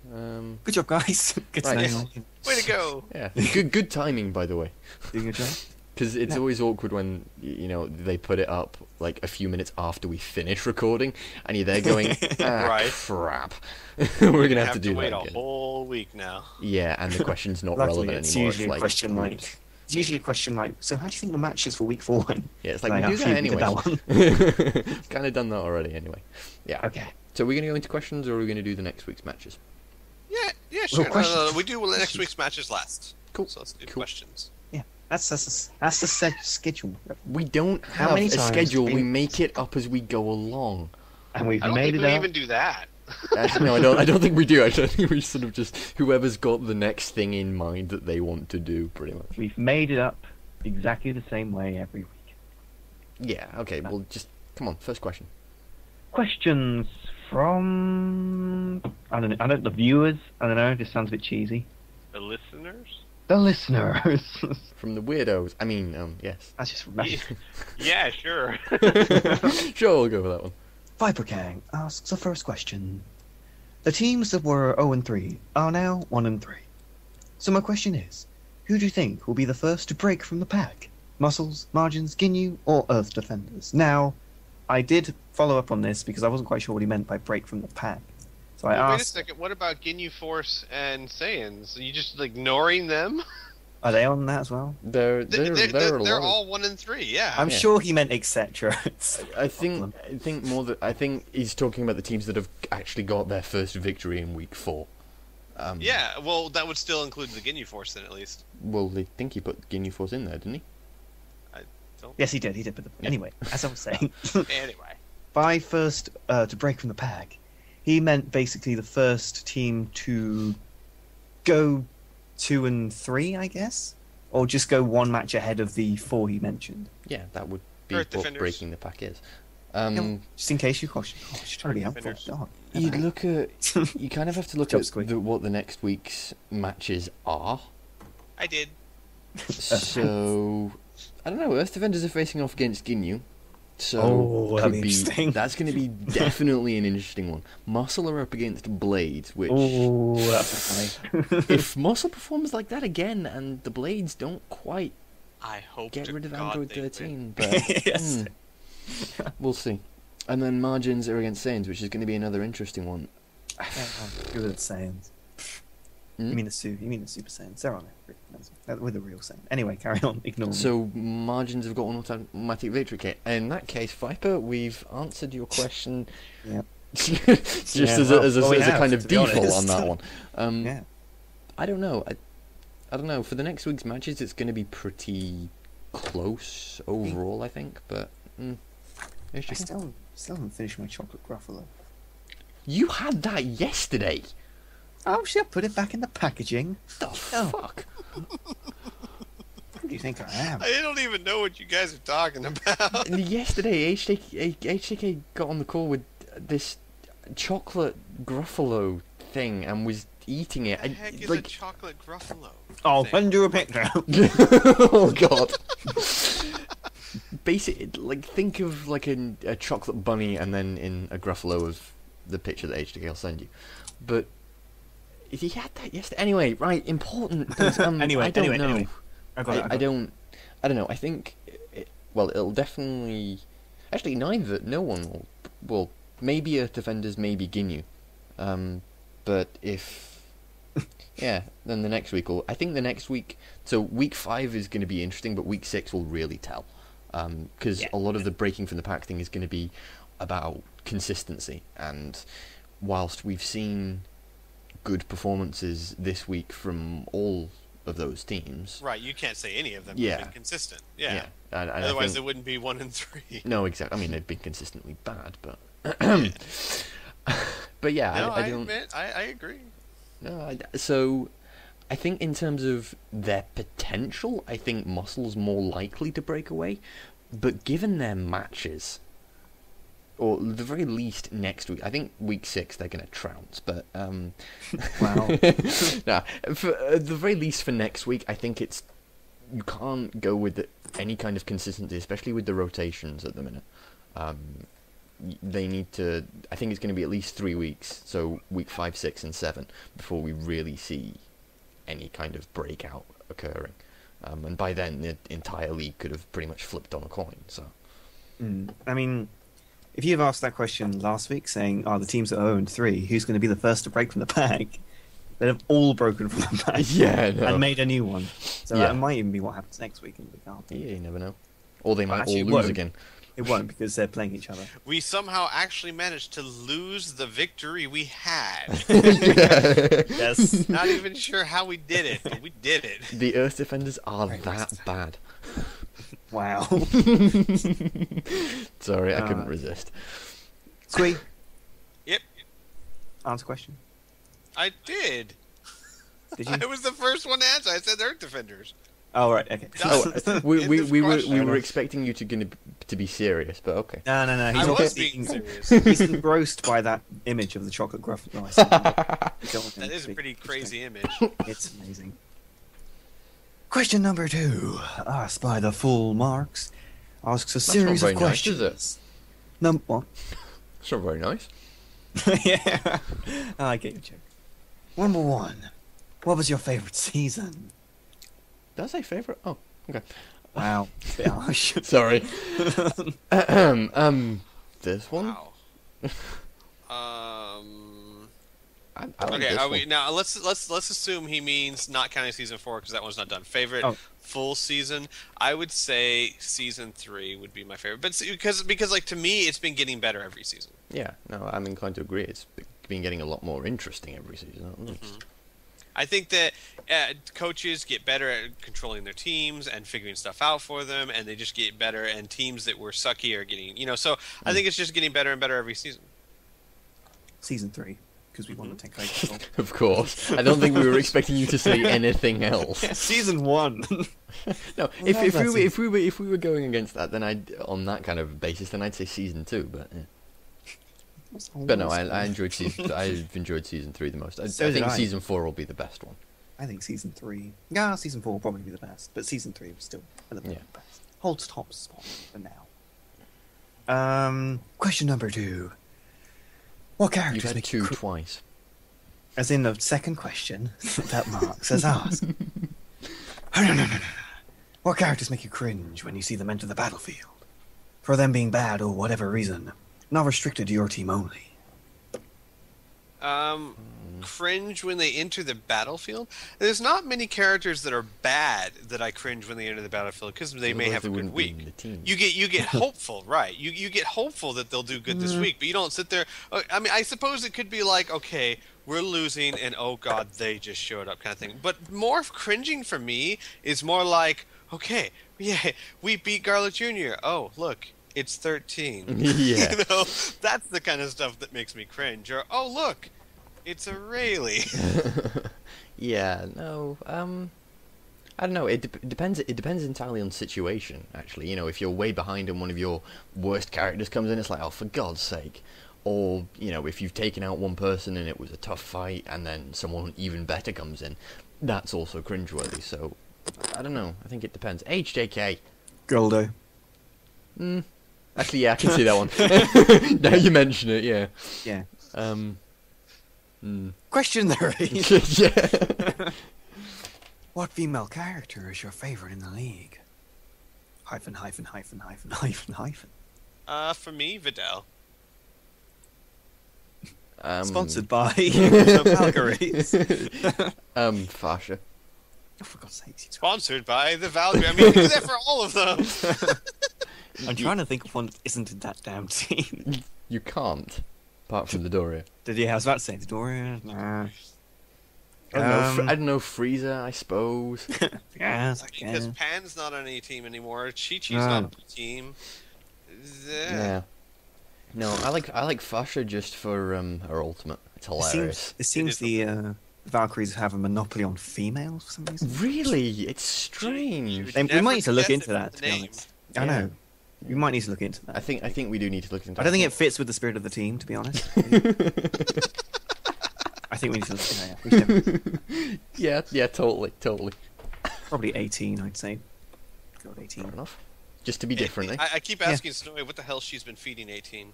B: Good job, guys. Good to know
A: Right.
B: you're
D: Way to go!
A: Yeah. Good timing, by the way.
B: doing your job.
A: Because it's
B: No.
A: always awkward when they put it up like a few minutes after we finish recording, and you're there going,
D: Right.
A: crap. We're gonna have to do
D: wait
A: that
D: a
A: again.
D: whole week now.
A: Yeah, and the question's not
B: Luckily,
A: relevant
B: it's
A: anymore.
B: usually a question like. It's usually a question like, so how do you think the matches for week 4 went?
A: Yeah, it's like
B: Like,
A: we do
B: after
A: that
B: you did
A: anyway.
B: that one.
A: Kind of done that already anyway. Yeah.
B: Okay.
A: So we're gonna go into questions, or are we gonna do the next week's matches?
D: Yeah, sure.
B: questions.
D: We do next week's matches last.
A: Cool.
D: So let's do
A: Cool.
D: questions.
B: Yeah, that's the schedule,
A: We don't
B: How
A: have
B: many
A: a
B: times
A: schedule.
B: have
A: We
B: been-
A: make it up as we go along.
B: and we've
C: I don't
B: made
C: think
B: it
C: we
B: up.
C: even do that.
A: No, I don't think we do. I think we sort of just whoever's got the next thing in mind that they want to do, pretty much.
B: We've made it up exactly the same way every week.
A: Yeah. Okay. Well, just come on. First question.
B: Questions from the viewers. I don't know. This sounds a bit cheesy.
C: The listeners?
B: The listeners.
A: From the weirdos. I mean, yes.
B: That's just
C: Yeah, sure.
A: Sure, we'll go with that one.
B: Viperkang asks the first question. The teams that were 0 and 3 are now 1 and 3. So my question is, who do you think will be the first to break from the pack? Muscles, Margins, Ginyu, or Earth Defenders? Now, I did follow up on this because I wasn't quite sure what he meant by break from the pack. So I
C: Well, wait a
B: asked,
C: second. What about Ginyu Force and Saiyans? Are you just ignoring them?
B: are they on that as well?
A: They're
D: They're
A: a lot of-
D: all 1 and 3. Yeah.
B: I'm
A: Yeah.
B: sure he meant etc.
A: I think I think he's talking about the teams that have actually got their first victory in week 4.
D: Yeah. Well, that would still include the Ginyu Force then, at least.
A: Well, I think he put Ginyu Force in there, didn't he?
B: Yes, he did. But anyway, as I was saying,
C: Anyway.
B: by first to break from the pack, he meant basically the first team to go 2 and 3, I guess, or just go 1 match ahead of the 4 he mentioned.
A: Yeah, that would be
D: Earth
A: what
D: Defenders.
A: breaking the pack is.
B: Just in case you question. Oh, it's really helpful.
C: Defenders.
B: God.
A: You look at. You kind of have to look
B: Job
A: at
B: squeak.
A: what the next week's matches are.
D: I did.
A: So I don't know. Earth Defenders are facing off against Ginyu, so
B: Oh, that'd
A: could
B: be interesting.
A: that's going to be definitely an interesting one. Muscle are up against Blades, which
B: Oh, that's funny.
A: if Muscle performs like that again, and the Blades don't quite
D: I hope
A: get
D: to
A: rid of
D: God
A: Android
D: they win.
A: 13, but
B: Yes.
A: we'll see. And then Margins are against Saiyans, which is going to be another interesting one.
B: Good at Saiyans.
A: Hmm?
B: You mean the Super Saiyans? They're on it. With the real Saiyan. Anyway, carry on. Ignore me.
A: So Margins have got an automatic victory kit. In that case, Viper, we've answered your question.
B: Yep.
A: just
B: Yeah,
A: as
B: well,
A: a
B: we have,
A: kind of
B: to be
A: default
B: honest.
A: on that one.
B: Yeah.
A: I don't know. I don't know. For the next week's matches, it's going to be pretty close overall, I think. But
B: I still haven't finished my chocolate gruffalo.
A: you had that yesterday.
B: Oh, she'll put it back in the packaging.
A: The fuck?
B: Who do you think I am?
D: I don't even know what you guys are talking about.
A: Yesterday, HTK got on the call with this chocolate Gruffalo thing and was eating it.
D: What the heck is a chocolate Gruffalo?
B: I'll
D: thing?
B: send you a picture.
A: Oh god. Basically, like, think of like a chocolate bunny and then in a Gruffalo of the picture that HTK will send you. But he had that yesterday. Anyway, right, important things. I don't know.
B: Anyway.
A: I don't know. I think, it'll definitely... Actually, no one will. Maybe Earth Defenders, maybe Ginyu. But if... Yeah, then the next week I think the next week... So, week 5 is going to be interesting, but week 6 will really tell. Because a lot of the breaking from the pack thing is going to be about consistency. And whilst we've seen good performances this week from all of those teams...
D: Right, you can't say any of them
A: Yeah.
D: have been consistent. Yeah.
A: And
D: Otherwise, it wouldn't be 1 and 3.
A: No, exactly. I mean, they've been consistently bad, but...
D: Yeah.
A: But yeah,
D: No,
A: I
D: I
A: don't...
D: admit, I agree.
A: No, so, I think in terms of their potential, I think Muscle's more likely to break away. But given their matches, or at the very least next week, I think week 6 they're going to trounce, but...
B: Wow.
A: Nah, for, at the very least for next week, I think it's... You can't go with any kind of consistency, especially with the rotations at the minute. They need to... I think it's going to be at least 3 weeks, so week 5, 6, and 7, before we really see any kind of breakout occurring. And by then, the entire league could have pretty much flipped on a coin, so...
B: I mean, if you've asked that question last week, saying, the teams that are 0-3, who's going to be the first to break from the pack? They'd have all broken from the pack.
A: Yeah, no.
B: And made a new one. So
A: Yeah.
B: that might even be what happens next week in the week after.
A: Yeah, you never know. Or they might
B: actually,
A: all
B: it
A: lose
B: won't.
A: again.
B: It won't, because they're playing each other.
D: We somehow actually managed to lose the victory we had.
B: Yes.
D: Not even sure how we did it, but we did it.
A: The Earth Defenders are
B: Right,
A: that
B: what's
A: bad.
B: Wow.
A: Sorry, I couldn't resist.
B: Squee,
D: Yep,
B: answer question.
D: I did.
B: Did you?
D: I was the first one to answer. I said Earth Defenders.
B: Oh, right, okay.
A: Oh, we
D: In this
A: were
D: question.
A: expecting you to be serious, but okay.
B: No.
D: I
B: He's
D: was
B: obviously
D: being serious.
B: He's engrossed by that image of the chocolate gruff.
D: That is a pretty crazy image.
B: It's amazing. Question number 2, asked by the full marks, asks a series
A: very
B: of
A: nice, is
B: questions. What?
A: It's not very nice.
B: Yeah, I get your joke. Number 1, what was your favorite season?
A: Did I say favourite? Oh, okay.
B: Wow, bit harsh.
A: Sorry. This one?
D: Wow.
A: I like
D: Okay,
A: this
D: are
A: one.
D: we now? Let's assume he means not counting season 4 because that one's not done. Favorite full season? I would say season 3 would be my favorite, but because like to me, it's been getting better every season.
A: Yeah, no, I'm inclined to agree. It's been getting a lot more interesting every season, at least.
D: I think that coaches get better at controlling their teams and figuring stuff out for them, and they just get better. And teams that were sucky are getting, so I think it's just getting better and better every season.
B: Season 3, because we won the Tenkai Control.
A: Of course. I don't think we were expecting you to say anything else.
B: Season 1.
A: No, if we were going against that, then on that kind of basis, then I'd say season 2. But yeah. But no, I've enjoyed season 3 the most. I think season 4 will be the best one.
B: I think season 3. Yeah, season 4 will probably be the best, but season 3 was still the best. Holds top spot for now. Question number 2. What characters
A: You've had
B: make
A: 2 twice.
B: As in the second question that Marx has asked. What characters make you cringe when you see them enter the battlefield? For them being bad or whatever reason, not restricted to your team only.
D: Cringe when they enter the battlefield. There's not many characters that are bad that I cringe when they enter the battlefield because they may have a good week. You get hopeful, right? You get hopeful that they'll do good this week, but you don't sit there. I mean, I suppose it could be like, okay, we're losing, and oh god, they just showed up, kind of thing. But more cringing for me is more like, okay, yeah, we beat Garlic Jr. Oh, look. It's 13.
A: Yeah.
D: That's the kind of stuff that makes me cringe. Or, oh, look, It's a Rayleigh.
A: Yeah, no, I don't know. Depends. It depends entirely on situation. Actually, if you're way behind and one of your worst characters comes in, it's like, oh, for God's sake. Or if you've taken out one person and it was a tough fight, and then someone even better comes in, that's also cringeworthy. So, I don't know. I think it depends. HJK.
B: Goldo.
A: Actually, yeah, I can see that one. Now you mention it, yeah.
B: Yeah.
A: Mm.
B: Question 3.
A: Yeah.
B: What female character is your favorite in the league? Hyphen, hyphen, hyphen, hyphen, hyphen, hyphen.
D: For me, Vidal.
B: Sponsored by the Valkyries.
A: Fascia.
B: Oh, for God's sake.
D: Sponsored by the Valkyrie. I mean, we do that for all of them.
B: I'm trying to think of one that isn't in that damn team.
A: You can't, apart from the Doria.
B: I was about to say the Doria. Nah.
A: I don't know, Frieza, I suppose.
B: Yes, I
D: Because
B: guess.
D: Pan's not on any team anymore. Chi-Chi's not on the team.
A: Yeah. No, I like Fascia just for her ultimate. It's hilarious.
B: It seems the Valkyries have a monopoly on females for some reason.
A: Really? It's strange.
B: We might need to look
D: guess
B: into
D: it
B: that,
D: from
B: to
D: the
B: be
D: name.
B: honest. I know. We might need to look into that.
A: I think we do need to look into
B: I don't think it fits with the spirit of the team, to be honest. I think we need to look into that. We should
A: Yeah, totally.
B: probably 18, I'd say. God, 18.
A: Fair enough. Just to be different, eh?
D: I keep asking Snowy what the hell she's been feeding 18.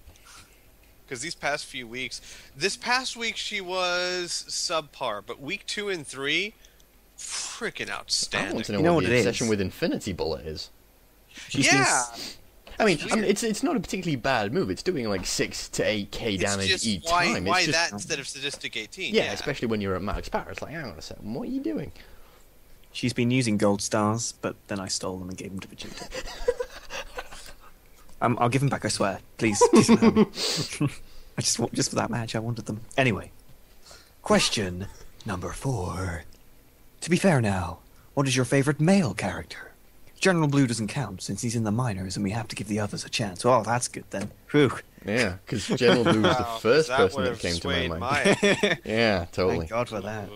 D: Because these past few weeks... This past week she was subpar, but week 2 and 3... Freaking
A: I
D: outstanding.
A: want to know,
B: You know
A: what
B: what
A: the
B: it
A: obsession
B: is?
A: with Infinity Bullet is.
D: Yeah!
A: I mean, it's not a particularly bad move. It's doing like 6 to 8k damage
D: It's just
A: each
D: why,
A: time.
D: why
A: It's just,
D: that instead of Sadistic 18?
A: yeah, especially when you're at max power. It's like, hang on a second, what are you doing?
B: She's been using gold stars, but then I stole them and gave them to Vegeta. I'll give them back, I swear. Please. I just for that match, I wanted them. Anyway, question number 4. To be fair now, what is your favorite male character? General Blue doesn't count since he's in the minors, and we have to give the others a chance. Oh, that's good then. Whew.
A: Yeah, because General Blue was the
D: Wow,
A: first
D: that
A: person that
D: would've
A: came to my
D: swayed
A: mind. Yeah, totally.
B: Thank God for that.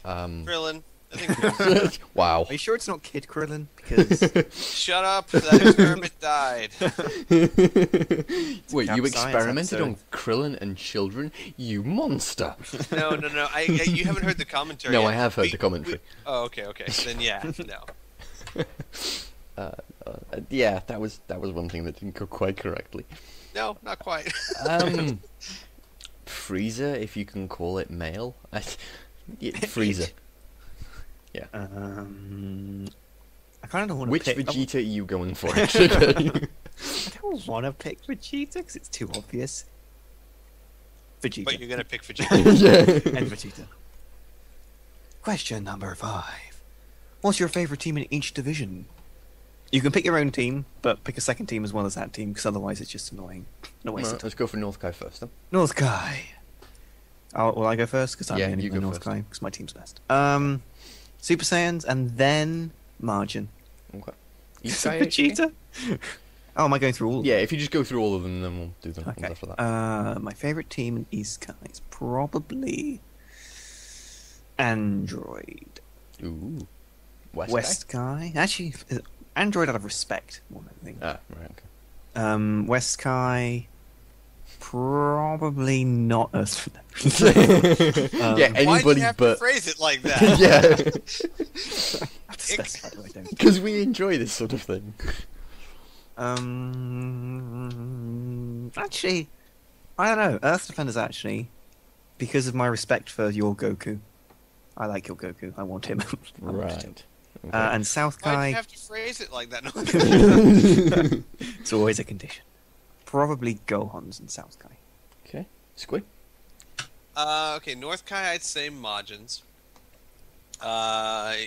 D: Krillin. I think
A: Wow.
B: Are you sure it's not Kid Krillin? Because
D: Shut up, that experiment died.
A: Wait, you
B: Cap Science
A: experimented on
B: episode.
A: Krillin and children? You monster!
D: No. You haven't heard the commentary
A: No,
D: yet.
A: I have heard the commentary.
D: Oh, okay. Then yeah, no.
A: Yeah, that was one thing that didn't go quite correctly.
D: No, not quite.
A: Frieza, if you can call it male. Yeah, Frieza. Yeah.
B: I kind of don't want to
A: Which
B: pick...
A: Vegeta are you going for, actually?
B: I don't want to pick Vegeta because it's too obvious. Vegeta.
D: But you're going to pick Vegeta.
A: Yeah.
B: And Vegeta. Question number 5. What's your favorite team in each division? You can pick your own team, but pick a second team as well as that team, because otherwise it's just annoying. No waste of
A: Right,
B: time.
A: let's go for North Kai first, then.
B: North Kai. Will I go first? Because I'm
A: Yeah,
B: going
A: you
B: to
A: go
B: North
A: first.
B: Kai, because my team's best. Super Saiyans, and then Margin.
A: Okay.
B: Is
A: East
B: it
A: Kai, HK?
B: Vegeta? Oh, am I going through all of them?
A: Yeah, if you just go through all of them, then we'll do them
B: Okay.
A: after that.
B: My favorite team in East Kai is probably Android.
A: Ooh. West,
B: West Kai? Actually, Android out of respect more than anything.
A: Kai? Ah, right, okay.
B: West Kai, probably not Earth.
A: Yeah,
D: Why do you
A: anybody
D: have
A: but...
D: to phrase it like that?
A: Yeah,
B: I have to specify that I don't.
A: because we enjoy this sort of thing.
B: Actually, I don't know. Earth Defenders, actually, because of my respect for your Goku. I like your Goku. I want him. I want him.
A: Right.
B: And South
D: Why do
B: Kai,
D: you have to phrase it like that?
B: it's always a condition. Probably Gohans in South Kai.
A: Okay. Squid?
D: Okay, North Kai, I'd say Majins.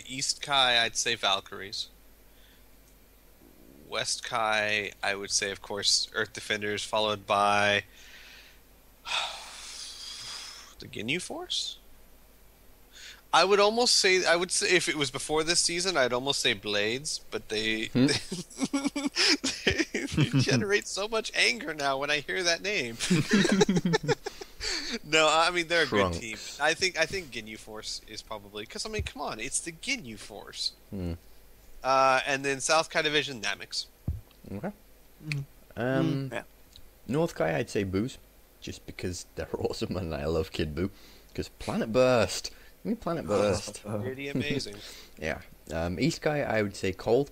D: East Kai, I'd say Valkyries. West Kai, I would say, of course, Earth Defenders, followed by the Ginyu Force. I would say if it was before this season, I'd almost say Blades, but they generate so much anger now when I hear that name. No, I mean they're a
A: Trunks.
D: good team. I think Ginyu Force is probably because I mean, come on, it's the Ginyu Force. And then South Kai Division Namix.
A: Okay.
B: Yeah.
A: North Kai, I'd say Boos, just because they're awesome and I love Kid Boo. Because Planet Burst, give me Planet Burst.
D: Pretty amazing.
A: Yeah. East Kai, I would say Cold,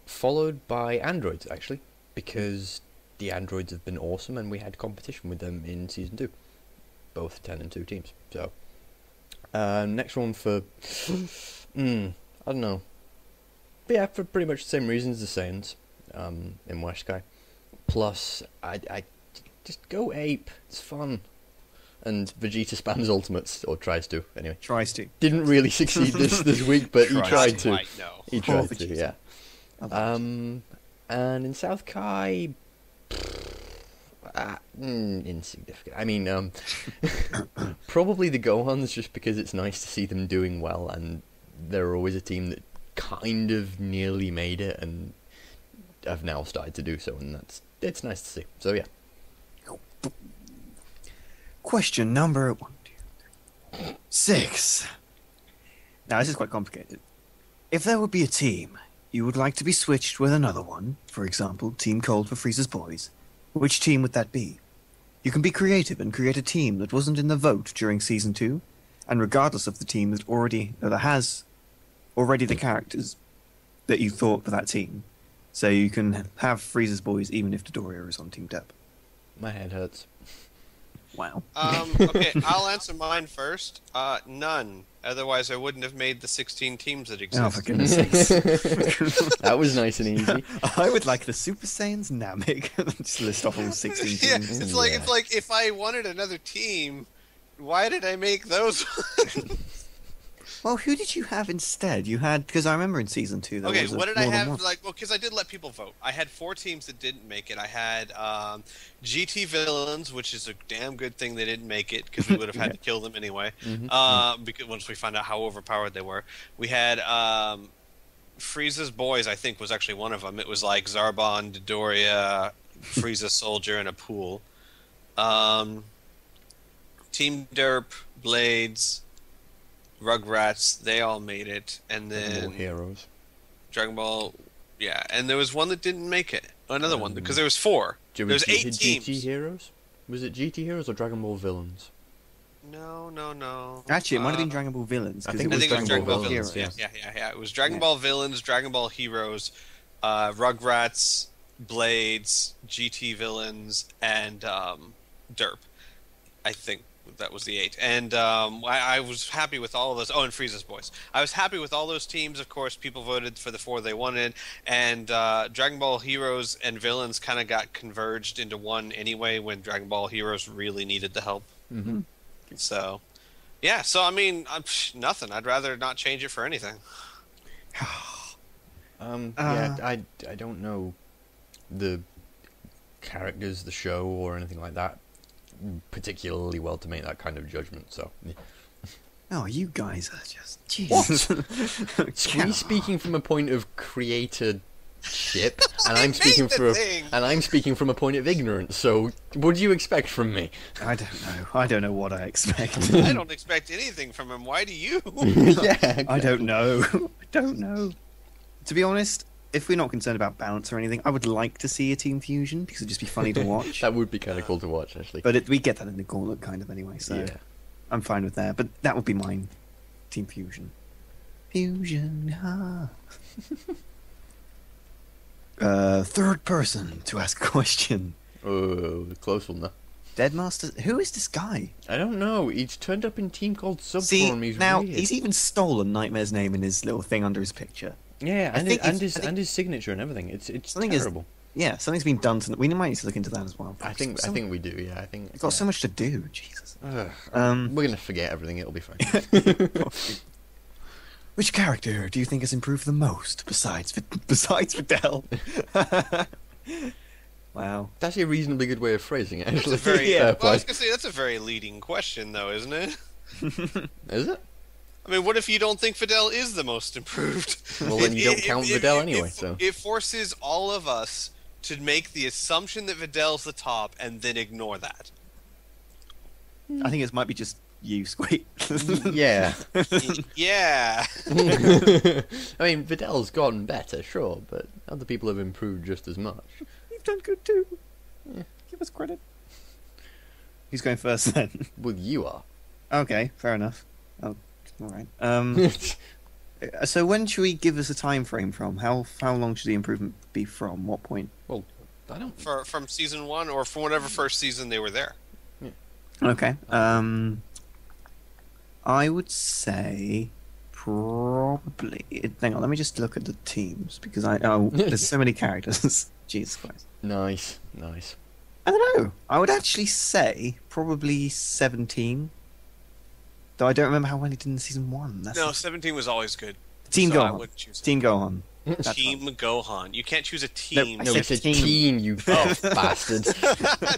A: followed by Androids actually, because the Androids have been awesome and we had competition with them in Season 2. Both 10 and 2 teams. So, next one for, I don't know. But yeah, for pretty much the same reasons, the Saiyans in West Sky. Plus, I just go Ape. It's fun. And Vegeta spams ultimates, or tries to, anyway.
B: Tries to.
A: Didn't really succeed this week, but he tried to.
D: Right, no.
A: He tried to,
B: Vegeta.
A: yeah. And in South Kai, insignificant. I mean, probably the Gohans, just because it's nice to see them doing well, and they're always a team that kind of nearly made it, and have now started to do so, and it's nice to see. So yeah.
B: Question number 6. Now, this is quite complicated. If there would be a team you would like to be switched with another one, for example, Team Cold for Frieza's Boys, which team would that be? You can be creative and create a team that wasn't in the vote during Season 2, and regardless of the team that has already the characters that you thought for that team. So you can have Frieza's Boys even if Dodoria is on Team Dep.
A: My head hurts.
B: Wow.
D: Okay, I'll answer mine first. None. Otherwise, I wouldn't have made the 16 teams that exist.
B: Oh, for goodness sakes.
A: That was nice and easy.
B: I would like the Super Saiyans Namek. Just list off all 16 teams.
D: Yeah, it's like if I wanted another team, why did I make those?
B: Well, who did you have instead? You had, because I remember in Season 2 there
D: Okay,
B: was
D: what did I
B: more than
D: have?
B: one.
D: Like, well, because I did let people vote. I had 4 teams that didn't make it. I had GT Villains, which is a damn good thing they didn't make it, because we would have had to kill them anyway. Because once we found out how overpowered they were, we had Frieza's Boys. I think was actually one of them. It was like Zarbon, Dodoria, Frieza Soldier, and a pool. Team Derp, Blades, Rugrats, they all made it, and then
A: Heroes.
D: Dragon Ball, yeah, and there was one that didn't make it. Another one because there was 4. There was 8 teams.
A: GT Heroes? Was it GT Heroes or Dragon Ball Villains?
D: No.
B: Actually, it might have been Dragon Ball Villains.
A: I
B: 'cause
A: think
D: I think it was Dragon Ball
A: Villains,
D: Villains.
A: yeah.
D: Yeah. It was Dragon Ball Villains, Dragon Ball Heroes, Rugrats, Blades, GT Villains, and Derp. I think that was the 8. And I was happy with all of those. Oh, and Frieza's Boys. I was happy with all those teams. Of course, people voted for the 4 they wanted. And Dragon Ball Heroes and Villains kind of got converged into one anyway when Dragon Ball Heroes really needed the help.
A: Mm-hmm.
D: So, yeah. So, I mean, nothing. I'd rather not change it for anything.
A: Yeah, I don't know the characters, the show, or anything like that particularly well to make that kind of judgment, so yeah.
B: Oh, you guys are just... Jesus.
A: Squeeze speaking from a point of creatorship, and
D: I
A: I'm speaking
D: made the
A: from
D: thing.
A: and I'm speaking from a point of ignorance. So, what do you expect from me?
B: I don't know. I don't know what I expect.
D: I don't expect anything from him. Why do you?
A: Yeah,
B: I don't know. I don't know. To be honest, if we're not concerned about balance or anything, I would like to see a team fusion because it'd just be funny to watch.
A: That would be kind of cool to watch, actually.
B: But we get that in the gauntlet kind of anyway, so
A: Yeah.
B: I'm fine with that. But that would be mine. Team fusion. Fusion, ha. Third person to ask a question.
A: Oh, close one, though.
B: Deadmaster, who is this guy?
A: I don't know. He's turned up in Team Cold Subform.
B: See,
A: He's
B: now
A: weird.
B: he's even stolen Nightmare's name in his little thing under his picture.
A: Yeah,
B: I
A: and
B: think
A: his signature and everything. It's
B: Something is-
A: terrible.
B: Yeah, something's been done to. We might need to look into that as well.
A: I think we do. Yeah, I think
B: We've got so much to do. Jesus.
A: Ugh.
B: Um,
A: We're gonna forget everything. It'll be fine.
B: Which character do you think has improved the most besides Videl? Wow.
A: That's a reasonably good way of phrasing it.
D: That's
A: Actually,
D: a very,
A: Fair
D: well, I
A: play.
D: was gonna say that's a very leading question, though, isn't it?
A: Is it?
D: I mean, what if you don't think Videl is the most improved?
A: Well, then you don't count Videl anyway, so.
D: It forces all of us to make the assumption that Videl's the top and then ignore that.
B: I think it might be just you, Squeak.
A: Yeah.
D: Yeah.
A: I mean, Vidal's gotten better, sure, but other people have improved just as much.
B: You've done good too.
A: Yeah.
B: Give us credit. Who's going first then?
A: Well, you are.
B: Okay, fair enough. Oh, all right. So when should we give us a time frame from? How long should the improvement be from? What point?
A: Well, I don't.
D: From season 1 or from whatever first season they were there.
A: Yeah.
B: Okay. I would say probably. Hang on, let me just look at the teams because there's so many characters. Jesus Christ.
A: Nice.
B: I don't know. I would actually say probably 17. Though I don't remember how well he did in season 1.
D: No, 17 was always good.
B: Team
D: so I
B: Gohan.
D: wouldn't choose it.
B: Team Gohan. That's
D: Team Gohan. You can't choose a team.
A: No, it's a team, you bastard.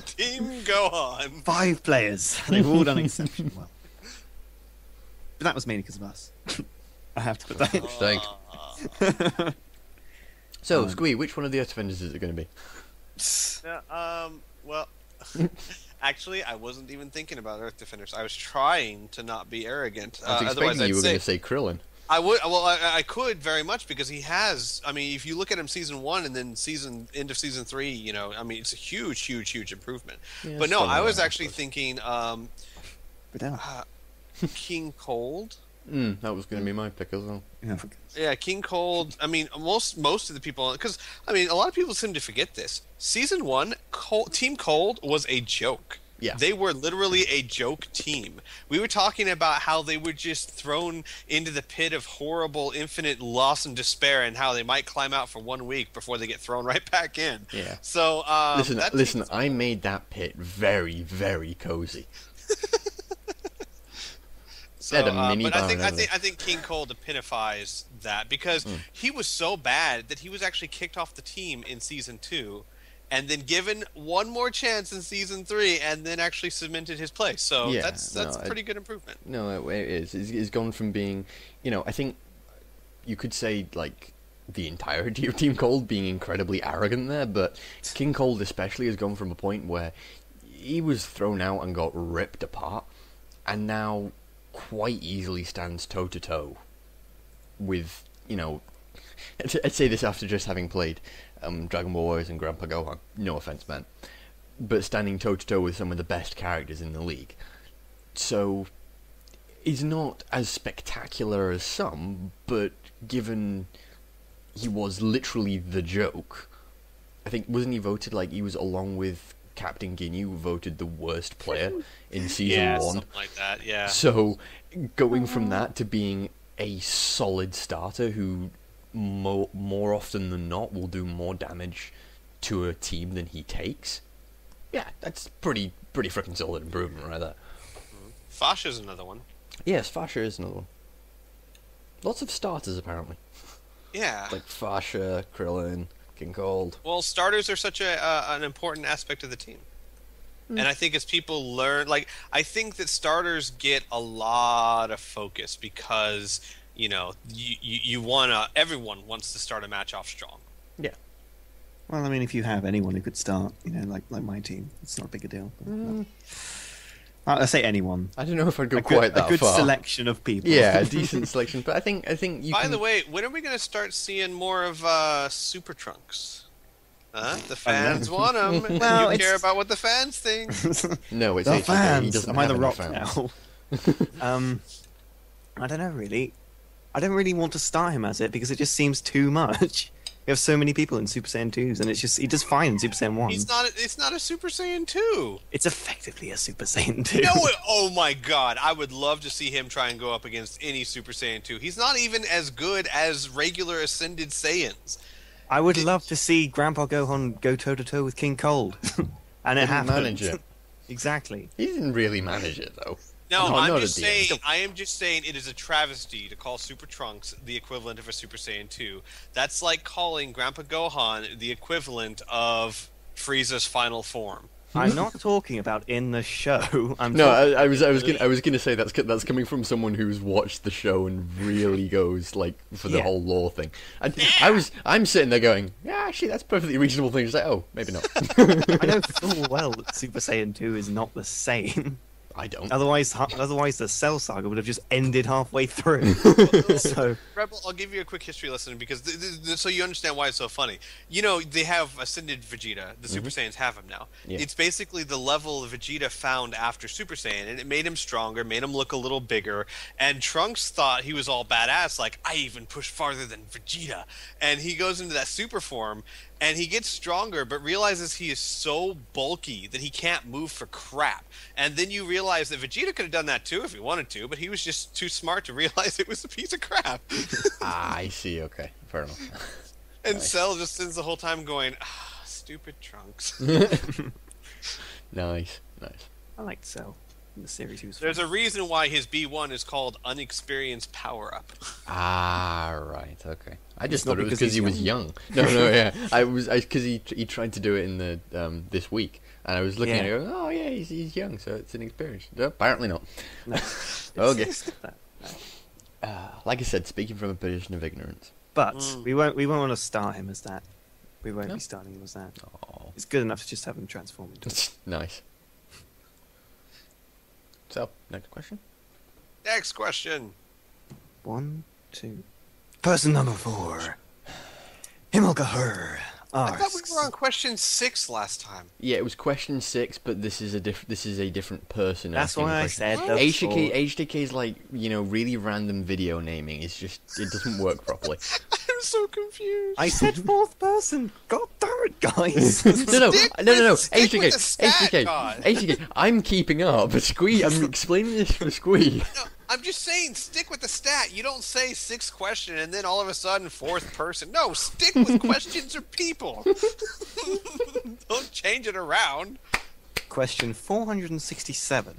D: Team Gohan.
B: 5 players. They've all done exceptionally well. But that was mainly because of us. I have to put that in.
A: Thanks. So, Squee, which one of the Earth Defenders is it going to be?
D: Well, actually, I wasn't even thinking about Earth Defenders. I was trying to not be arrogant.
A: I was expecting you were going to say Krillin.
D: I would. Well, I could very much because he has. I mean, if you look at him season 1 and then end of season 3, you know, I mean, it's a huge improvement.
A: Yeah,
D: but no, I was actually thinking
B: But
D: King Cold.
A: That was going to be my pick as well.
D: Yeah, King Cold. I mean, most of the people, because I mean, a lot of people seem to forget this. Season 1, Team Cold was a joke.
A: Yeah,
D: they were literally a joke team. We were talking about how they were just thrown into the pit of horrible, infinite loss and despair, and how they might climb out for 1 week before they get thrown right back in.
A: Yeah.
D: So
A: listen. I made that pit very, very cozy.
D: So, but I think King Cold epitomifies that because he was so bad that he was actually kicked off the team in season 2, and then given one more chance in season 3, and then actually cemented his place. So
A: yeah,
D: that's a pretty good improvement.
A: No, it is. It's gone from being, I think you could say like the entirety of Team Cold being incredibly arrogant there, but King Cold especially has gone from a point where he was thrown out and got ripped apart, and now quite easily stands toe-to-toe with, I'd say this after just having played Dragon Ball Warriors and Grandpa Gohan, no offense man, but standing toe-to-toe with some of the best characters in the league. So, he's not as spectacular as some, but given he was literally the joke, I think, wasn't he voted, like, he was along with Captain Ginyu voted the worst player in season 1.
D: Something like that, yeah.
A: So, going from that to being a solid starter who more often than not will do more damage to a team than he takes, yeah, that's pretty freaking solid improvement right there.
D: Fasha's another one.
A: Yes, Fasha is another one. Lots of starters apparently.
D: Yeah.
A: Like Fasha, Krillin, King Cold.
D: Well, starters are such an important aspect of the team. And I think as people learn, like, I think that starters get a lot of focus because, everyone wants to start a match off strong.
A: Yeah.
B: Well, I mean, if you have anyone who could start, like my team, it's not a big a deal. I say anyone.
A: I don't know if I'd go quite that far.
B: A good selection of people.
A: Yeah, a decent selection. But I think you.
D: By the way, when are we going to start seeing more of Super Trunks? The fans want them. Well, you care about what the fans think.
A: No, it's
B: the
A: HK.
B: fans.
A: He doesn't
B: Am I
A: have
B: the
A: any
B: Rock
A: fans.
B: now? I don't know really. I don't really want to start him as it because it just seems too much. We have so many people in Super Saiyan 2s, and it's just he does fine in Super Saiyan 1.
D: It's not a Super Saiyan 2.
B: It's effectively a Super Saiyan 2.
D: No, oh my God! I would love to see him try and go up against any Super Saiyan 2. He's not even as good as regular Ascended Saiyans.
B: I would love to see Grandpa Gohan go toe-to-toe with King Cold. And it happened.
A: Manage it.
B: Exactly.
A: He didn't really manage it, though.
D: No,
A: I
D: am just saying it is a travesty to call Super Trunks the equivalent of a Super Saiyan 2. That's like calling Grandpa Gohan the equivalent of Frieza's final form.
B: I'm not talking about in the show.
A: I was gonna say that's coming from someone who's watched the show and really goes like for the whole lore thing. And I'm sitting there going, yeah, actually that's a perfectly reasonable thing to say. Oh, maybe not.
B: I know full well that Super Saiyan 2 is not the same.
A: I don't.
B: Otherwise, the Cell Saga would have just ended halfway through. So,
D: Rebel, I'll give you a quick history lesson because so you understand why it's so funny. You know, they have Ascended Vegeta. The Super Saiyans have him now.
A: Yeah.
D: It's basically the level Vegeta found after Super Saiyan, and it made him stronger, made him look a little bigger. And Trunks thought he was all badass, like, I even push farther than Vegeta. And he goes into that super form, and he gets stronger, but realizes he is so bulky that he can't move for crap. And then you realize that Vegeta could have done that too if he wanted to, but he was just too smart to realize it was a piece of crap.
A: I see. Okay, fair enough.
D: And
A: Nice.
D: Cell just sits the whole time going, stupid Trunks.
A: Nice.
B: I liked Cell in the series. He was
D: There's
B: fun.
D: a reason why his B1 is called Unexperienced Power-Up.
A: Right. Okay. I just
B: not
A: thought it was
B: because
A: because
B: he's
A: he was young. No, yeah. Because he tried to do it in the this week, and I was looking at it going, oh yeah, he's young, so it's an experience. No, apparently not.
B: No.
A: Okay.
B: It's that. No.
A: Like I said, speaking from a position of ignorance.
B: But we won't want to start him as that. We won't
A: No?
B: be starting him as that.
A: Oh,
B: It's good enough to just have him transform into it.
A: nice. So, next question.
D: Next question.
B: 1, 2. Person number 4. Himmelka Her
D: I thought we
B: asks.
D: were on question 6 last time.
A: Yeah, it was question 6, but this is a different person.
B: That's
A: asking the
B: why I
A: question.
B: said the
A: HDK,
B: four.
A: HDK is like, really random video naming. It's just, it doesn't work properly.
D: I'm so confused.
B: I said 4th person. God damn it, guys.
A: No.
D: Stick with the stat,
A: HDK,
D: God.
A: HDK. I'm keeping up. Squee, I'm explaining this for Squee.
D: No, I'm just saying, stick with the stat. You don't say 6th question and then all of a sudden 4th person. No, stick with questions or people. Don't change it around.
B: Question 467.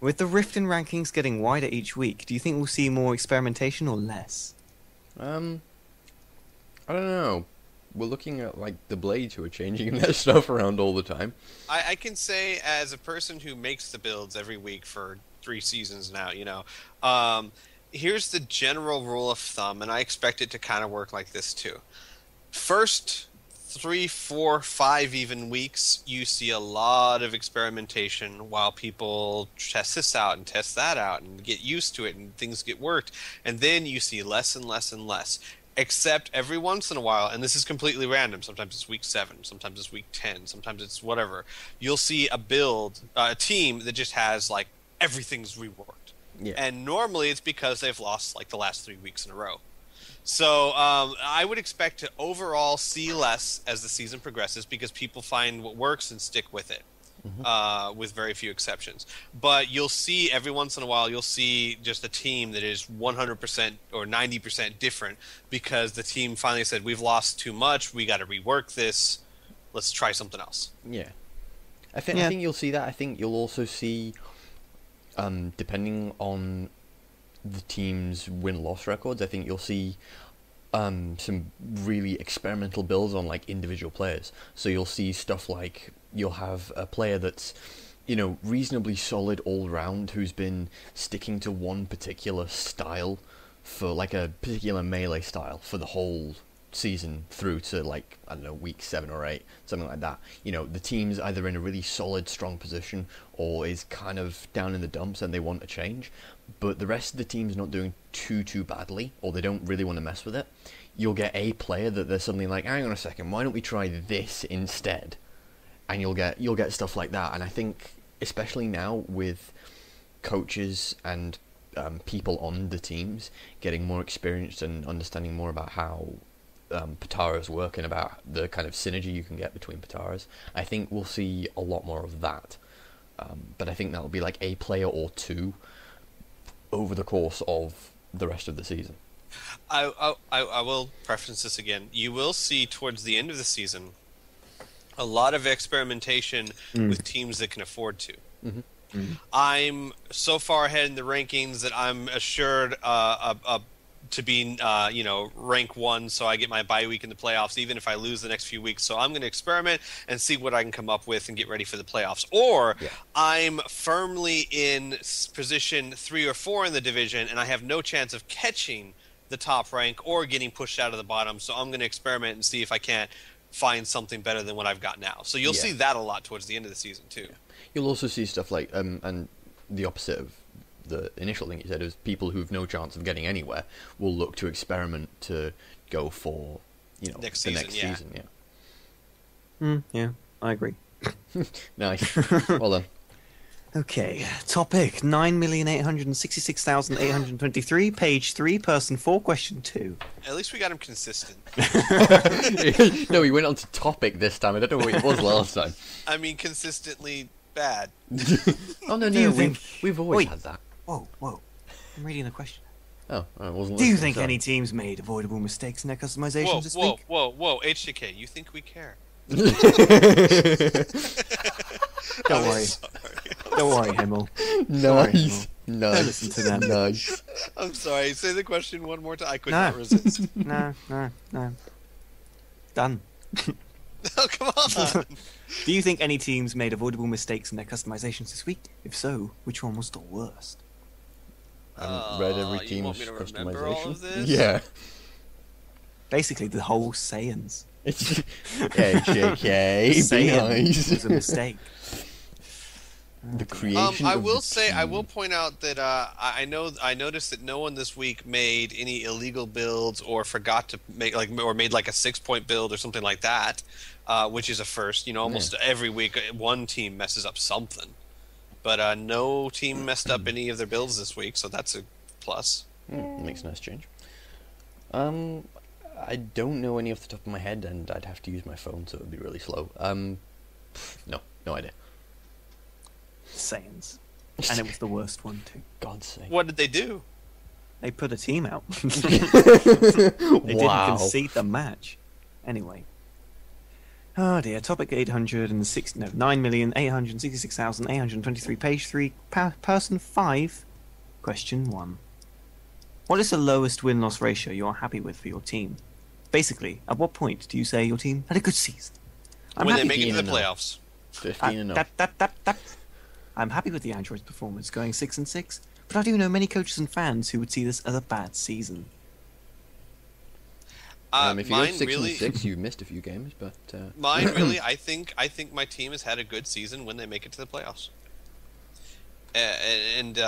B: With the rift in rankings getting wider each week, do you think we'll see more experimentation or less?
A: I don't know. We're looking at like the Blades who are changing their stuff around all the time.
D: I can say, as a person who makes the builds every week for 3 seasons now, here's the general rule of thumb, and I expect it to kind of work like this too. First 3, 4, 5 even weeks, you see a lot of experimentation while people test this out and test that out and get used to it and things get worked. And then you see less and less and less. Except every once in a while, and this is completely random, sometimes it's week 7, sometimes it's week 10, sometimes it's whatever, you'll see a team that just has, like, everything's reworked.
A: Yeah.
D: And normally it's because they've lost, like, the last 3 weeks in a row. So I would expect to overall see less as the season progresses because people find what works and stick with it, with very few exceptions. But you'll see every once in a while, you'll see just a team that is 100% or 90% different because the team finally said, we've lost too much, we got to rework this, let's try something else.
A: Yeah. I think you'll see that. I think you'll also see, depending on the team's win-loss records, I think you'll see some really experimental builds on like individual players. So you'll see stuff like you'll have a player that's reasonably solid all round who's been sticking to one particular style for like a particular melee style for the whole season through to like, I don't know, week 7 or 8, something like that. The team's either in a really solid, strong position or is kind of down in the dumps and they want a change, but the rest of the team's not doing too badly, or they don't really want to mess with it. You'll get a player that they're suddenly like, hang on a second, why don't we try this instead? And you'll get stuff like that. And I think, especially now with coaches and people on the teams getting more experienced and understanding more about how Pataras work and about the kind of synergy you can get between Pataras, I think we'll see a lot more of that. But I think that'll be like a player or two over the course of the rest of the season.
D: I will preference this again. You will see towards the end of the season a lot of experimentation with teams that can afford to. I'm so far ahead in the rankings that I'm assured to be rank 1, so I get my bye week in the playoffs even if I lose the next few weeks. So I'm going to experiment and see what I can come up with and get ready for the playoffs. Or I'm firmly in position 3 or 4 in the division and I have no chance of catching the top rank or getting pushed out of the bottom. So I'm going to experiment and see if I can't find something better than what I've got now. So you'll see that a lot towards the end of the season too.
A: Yeah. You'll also see stuff like and the opposite of the initial thing you said is people who've no chance of getting anywhere will look to experiment to go for next season.
B: Yeah, I agree.
A: Nice. Well done.
B: Okay, topic 9,866,823, page 3, person 4, question 2.
D: At least we got him consistent.
A: No, he went on to topic this time. I don't know what it was last time.
D: I mean, consistently bad.
A: Oh, no, we've always had that.
B: Whoa. I'm reading the question.
A: Oh, I wasn't.
B: Do you think any teams made avoidable mistakes in their customizations this week?
D: Whoa, HJK, you think we care?
B: Don't worry. Don't worry, Himmel.
A: Nice.
B: Don't listen to them.
A: Nice.
D: I'm sorry, say the question one more time. I could not resist.
B: No. Done.
D: Oh, come on.
B: Do you think any teams made avoidable mistakes in their customizations this week? If so, which one was the worst?
A: I haven't read every
D: you want
A: team's
D: me to remember all of
A: customization.
D: this?
A: Yeah.
B: Basically, the whole Saiyans.
A: HJK.
B: Saiyan
A: Nice.
B: was a mistake.
A: The creation.
D: I
A: of
D: will
A: the
D: say,
A: team.
D: I will point out that I noticed that no one this week made any illegal builds or forgot to make or made like a 6-point build or something like that, which is a first. Almost every week one team messes up something, but no team messed up any of their builds this week, so that's a plus.
A: Makes a nice change. I don't know any off the top of my head, and I'd have to use my phone, so it would be really slow. No idea.
B: Saiyans. And it was the worst one, too.
A: God's sake.
D: What did they do?
B: They put a team out. They didn't concede the match. Anyway. Oh dear, topic 9,866,823, page 3, person 5, question 1. What is the lowest win-loss ratio you are happy with for your team? Basically, at what point do you say your team had a good season?
D: When they make it to the playoffs.
A: 15-0.
B: I'm happy with the Android's performance, going 6-6, but I do know many coaches and fans who would see this as a bad season.
A: If you go 6-6, you've missed a few games, but
D: mine really, I think my team has had a good season when they make it to the playoffs. And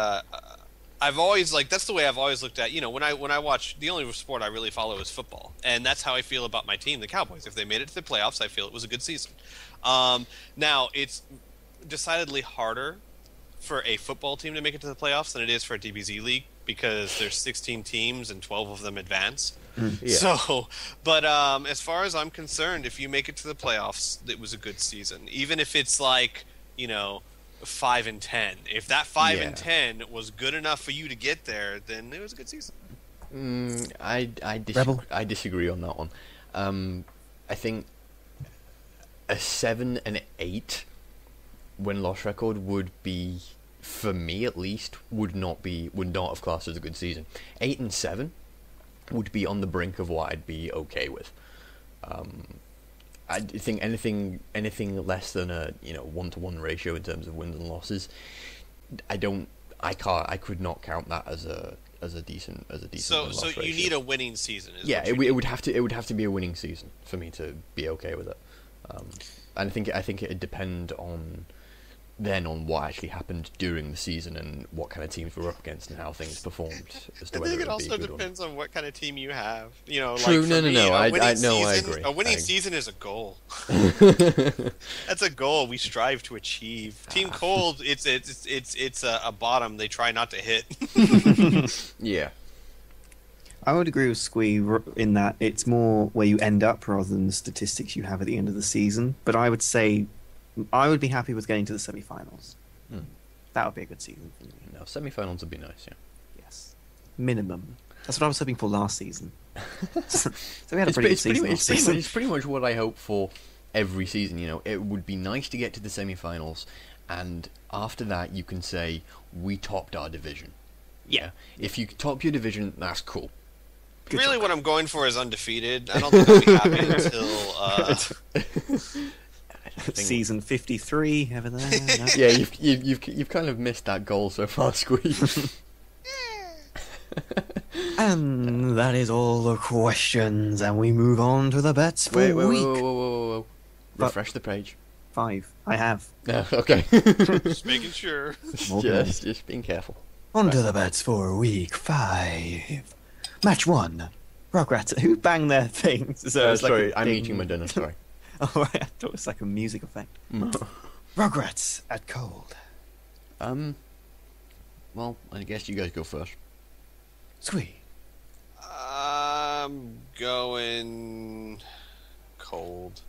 D: I've always that's the way I've always looked at. When I watch, the only sport I really follow is football, and that's how I feel about my team, the Cowboys. If they made it to the playoffs, I feel it was a good season. Now it's decidedly harder for a football team to make it to the playoffs than it is for a DBZ league because there's 16 teams and 12 of them advance.
A: Yeah.
D: So, but as far as I'm concerned, if you make it to the playoffs, it was a good season. Even if it's 5-10. If that 5-10 was good enough for you to get there, then it was a good season.
A: I disagree on that one. I think a 7-8 win-loss record would be, for me at least, would not have classed as a good season. 8-7 would be on the brink of what I'd be okay with. I think anything less than a 1-to-1 ratio in terms of wins and losses, I could not count that as a decent
D: So
A: win-loss
D: you
A: ratio.
D: need a winning season.
A: It would have to be a winning season for me to be okay with it. And I think it'd depend on what actually happened during the season and what kind of teams we're up against and how things performed. As to
D: I
A: whether
D: think it
A: would be a
D: also
A: good one.
D: depends on what kind of team you have.
A: True, no. I agree.
D: A winning season is a goal. That's a goal we strive to achieve. Team Cold, it's a bottom they try not to hit.
A: Yeah.
B: I would agree with Squee in that it's more where you end up rather than the statistics you have at the end of the season. But I would say I would be happy with getting to the semi-finals. That would be a good season for me.
A: No, semi-finals would be nice, yeah.
B: Yes. Minimum. That's what I was hoping for last season. So we had a pretty good season last season.
A: It's pretty much what I hope for every season, It would be nice to get to the semi-finals, and after that you can say, we topped our division. Yeah. If you top your division, that's cool.
D: Really, what I'm going for is undefeated. I don't think I'll be happy until
B: season 53 over there. No?
A: Yeah, you've kind of missed that goal so far, Squeeze.
B: And that is all the questions, and we move on to the bets for week.
A: Whoa. refresh the page.
B: 5. I have.
A: Yeah, okay.
D: Just making sure.
A: just being careful.
B: On to the bets for week 5. Match 1. Rugrats. Who banged their things? So it's like
A: sorry, I'm
B: ding.
A: eating my dinner, sorry.
B: Oh, right. I thought it was like a music effect. Rugrats at cold.
A: Well, I guess you guys go first.
B: Squee.
D: I'm going cold.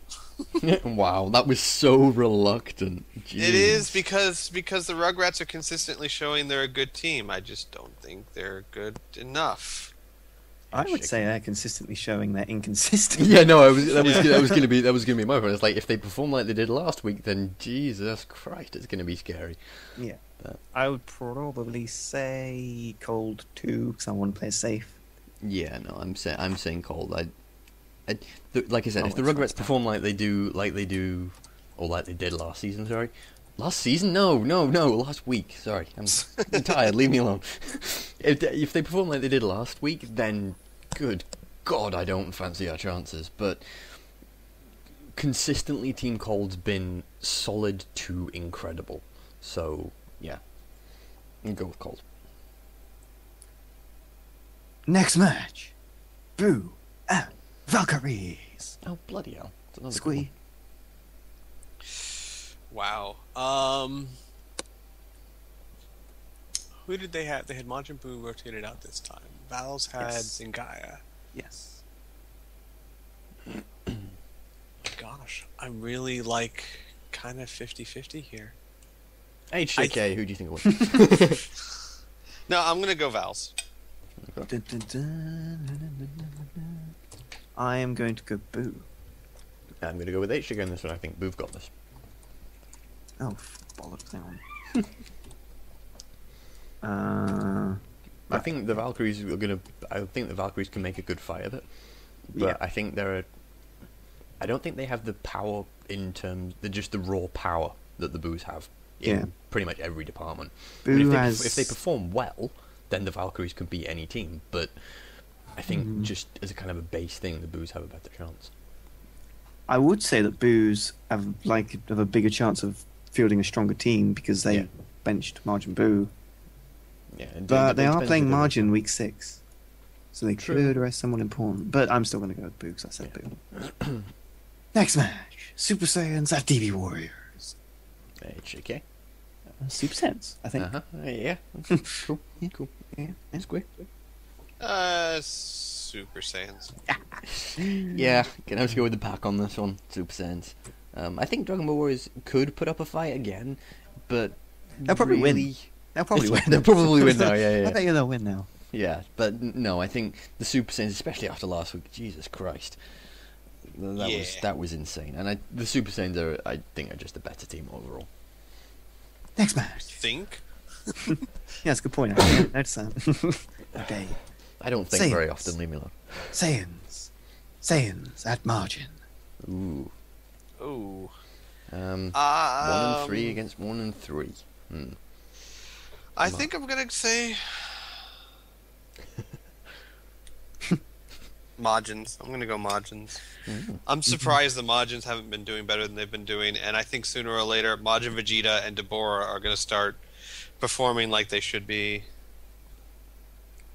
A: Wow, that was so reluctant. Jeez.
D: It is because the Rugrats are consistently showing they're a good team. I just don't think they're good enough.
B: I would say they're consistently showing they're inconsistent.
A: Yeah, no, that was gonna be my point. It's like if they perform like they did last week, then Jesus Christ, it's gonna be scary.
B: Yeah. I would probably say cold 2 because I want to play safe.
A: Yeah, no, I'm saying cold. Like I said,
B: Oh,
A: if the
B: it's
A: Rugrats
B: nice
A: perform like they do, or like they did last season, sorry. Last season? No, last week. Sorry, I'm tired. Leave me alone. If they perform like they did last week, then good God, I don't fancy our chances. But consistently, Team Cold's been solid to incredible. So yeah, I'll go with Cold.
B: Next match. Boo and Valkyries.
A: Oh bloody hell! It's another good
B: Squee.
D: Wow. Who did they have? They had Majin Buu rotated out this time. Val's had
B: Yes.
D: Zingaya.
B: Yes.
D: Gosh, I'm really like kind of 50-50 here.
A: one. HJK, who do you think will win?
D: No, I'm gonna go Val's.
B: Dun, dun, dun, dun, dun, dun, dun, dun. I am going to go Boo.
A: I'm going to go with HJK on this one. I think Boo've got this.
B: Oh, bollocks, hang on.
A: I think the Valkyries are gonna. I think the Valkyries can make a good fight of it, but
B: Yeah.
A: I think I don't think they have the power in terms. They're just the raw power that the Boos have in
B: Yeah.
A: pretty much every department.
B: Boo
A: But
B: has...
A: if they perform well, then the Valkyries can beat any team. But I think just as a kind of a base thing, the Boos have a better chance.
B: I would say that Boos have a bigger chance of fielding a stronger team because they benched Margin Boo.
A: Yeah,
B: But they are
A: depends
B: playing
A: if they're-
B: Margin week 6. So they
A: True.
B: could rest someone important. But I'm still going to go with Boo because I said Boo. Next match. Super Saiyans at DB Warriors.
A: HJK.
B: Super Saiyans, I think.
A: Yeah. Cool. Cool.
B: Yeah.
A: Square.
D: Super Saiyans.
A: Yeah, gonna have to go with the pack on this one. Super Saiyans. I think Dragon Ball Warriors could put up a fight again, but
B: They'll probably win. They'll probably win.
A: They'll probably win now. Yeah.
B: I bet you they'll win now.
A: Yeah, but no, I think the Super Saiyans, especially after last week, Jesus Christ, that was insane. And the Super Saiyans I think are just a better team overall.
B: Next match.
D: Think?
B: Yeah, that's a good point. I didn't notice that. Okay.
A: I don't think very
B: Saiyans.
A: often. Leave me alone.
B: Saiyans at margin.
A: Ooh.
D: Ooh.
A: 1 and 3 against 1 and 3.
D: I think I'm gonna say Majins. I'm gonna go Majins. I'm surprised the Majins haven't been doing better than they've been doing, and I think sooner or later Majin Vegeta and Deborah are gonna start performing like they should be.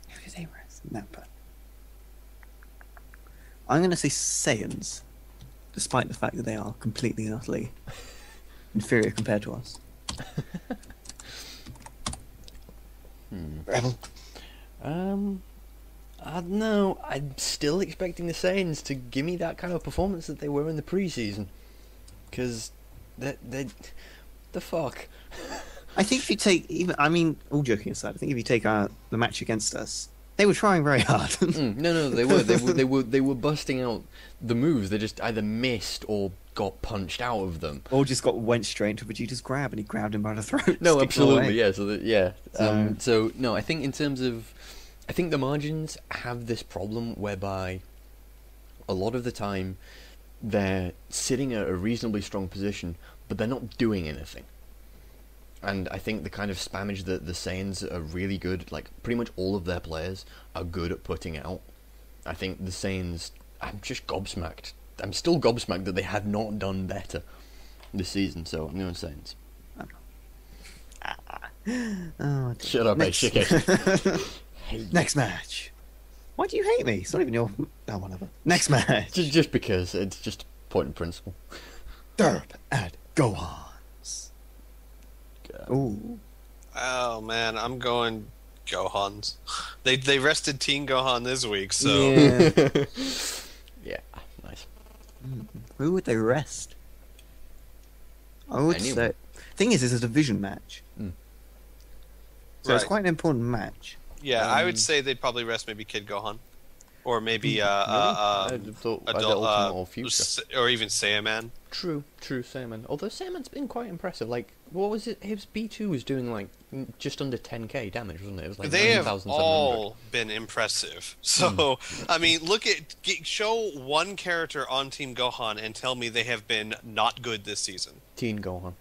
B: Who did they rest? No, but I'm going to say Saiyans, despite the fact that they are completely and utterly inferior compared to us. Rebel.
A: I don't know. I'm still expecting the Saiyans to give me that kind of performance that they were in the preseason. Because the fuck.
B: I think if you take all joking aside, I think if you take the match against us, they were trying very hard.
A: No, they were busting out the moves. They just either missed or got punched out of them.
B: Or just went straight into Vegeta's grab and he grabbed him by the throat.
A: No,
B: kicked him away.
A: absolutely, yeah. So no, I think in terms of, I think the margins have this problem whereby a lot of the time they're sitting at a reasonably strong position, but they're not doing anything. And I think the kind of spammage that the Saiyans are really good, like pretty much all of their players are good at putting out. I think the Saiyans, I'm just gobsmacked I'm still gobsmacked that they have not done better this season. So I'm going to say it's...
B: Oh,
A: Shut up,
B: next... Next match. Why do you hate me? It's not even your... Oh, whatever. Next match.
A: Just because. It's just point of principle.
B: Derp at Gohan's. Ooh.
D: Oh man, I'm going Gohan's. They rested Teen Gohan this week, so
B: Yeah.
A: Yeah, nice.
B: Who would they rest? I would
A: Anyone.
B: say... Thing is, it's a division match. So it's
D: Right.
B: quite an important match.
D: yeah, I would say they'd probably rest maybe Kid Gohan, or maybe
A: I thought either
D: adult,
A: Ultimate or Future.
D: or even Saiyaman.
A: True, Saiyaman. Although Saiyaman's been quite impressive. Like, what was it? His B2 was doing like just under 10k damage, wasn't it? It was like
D: They have
A: 9,700.
D: all been impressive. So I mean, show one character on Team Gohan and tell me they have been not good this season.
A: Teen Gohan.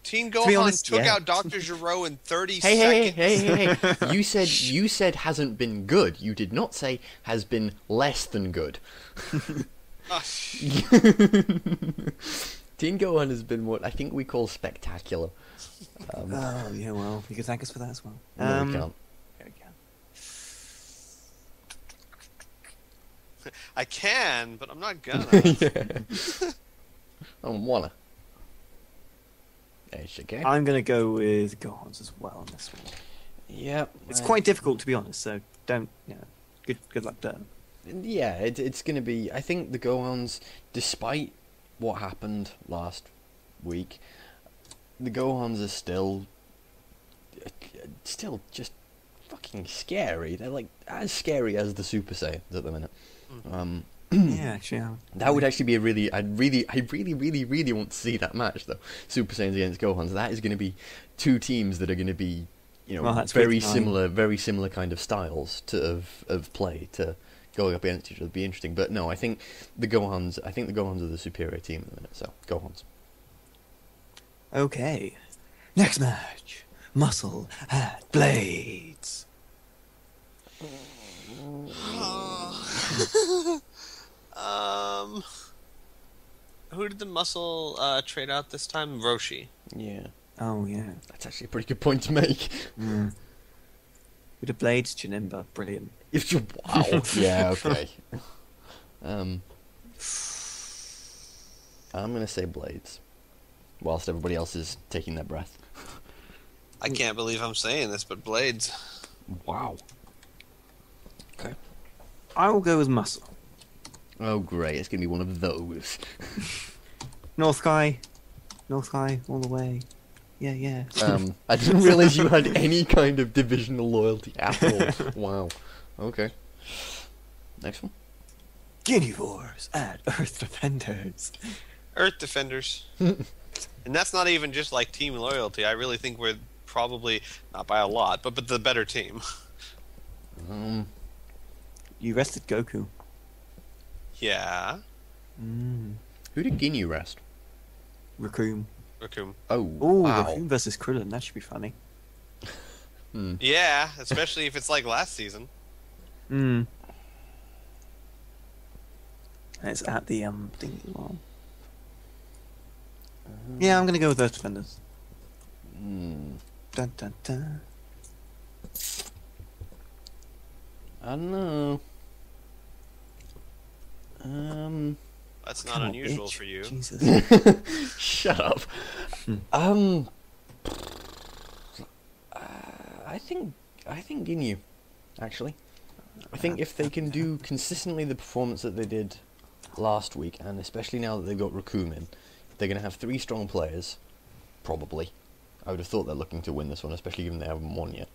D: Teen
B: be
D: Gohan
B: honest,
D: took
B: yeah.
D: out Dr. Gero in 30
A: Hey,
D: seconds.
A: You said hasn't been good. You did not say has been less than good.
D: Ah,
A: Teen Gohan has been what I think we call spectacular.
B: Oh, yeah, well, you can thank us for that as well.
A: No, we can't.
B: There we go.
D: I can, but I'm not gonna.
A: I don't wanna. It's okay.
B: I'm going to go with Gohan's as well on this one.
A: Yep.
B: It's quite difficult, to be honest, so don't, good luck there.
A: Yeah, it's going to be... I think the Gohans, despite what happened last week, the Gohans are still just fucking scary. They're like as scary as the Super Saiyans at the minute.
B: Yeah, actually,
A: That would actually be a really... I really want to see that match, though. Super Saiyans against Gohans. That is going to be two teams that are going to be,
B: Well, that's
A: very
B: good
A: similar kind of styles of play to going up against each other. It'd be interesting. But no, I think the Gohans are the superior team at the minute. So Gohans.
B: Okay. Next match. Muscle at Blades.
D: Who did the muscle trade out this time? Roshi.
A: Yeah,
B: Oh, yeah.
A: that's actually a pretty good point to make.
B: With the Blades, Janemba. Brilliant.
A: If you wow. Yeah. Okay. I'm gonna say Blades, whilst everybody else is taking their breath.
D: I can't believe I'm saying this, but Blades.
A: Wow. Okay.
B: I will go with Muscle.
A: Oh great, it's gonna be one of those.
B: North Sky, all the way. Yeah.
A: I didn't realise you had any kind of divisional loyalty at all. Wow. Okay. Next one.
B: Guinea Wars at Earth Defenders.
D: Earth Defenders. And that's not even just like team loyalty. I really think we're probably, not by a lot, but the better team.
B: You rested Goku.
D: Yeah.
A: Who did Ginyu rest?
B: Raccoon.
D: Raccoon.
A: Oh,
B: Ooh,
A: wow.
B: Raccoon versus Krillin. That should be funny.
D: Yeah, especially if it's like last season.
B: It's at the thing. Well. Yeah, I'm gonna go with Earth Defenders. Dun dun dun.
A: I don't know.
D: That's not
B: Come on,
D: unusual
B: itch.
D: for you.
B: Jesus.
A: Shut up. I think Ginyu, actually. I think if they can do consistently the performance that they did last week, and especially now that they've got Raccoon in, they're going to have three strong players, probably. I would have thought they're looking to win this one, especially given they haven't won yet.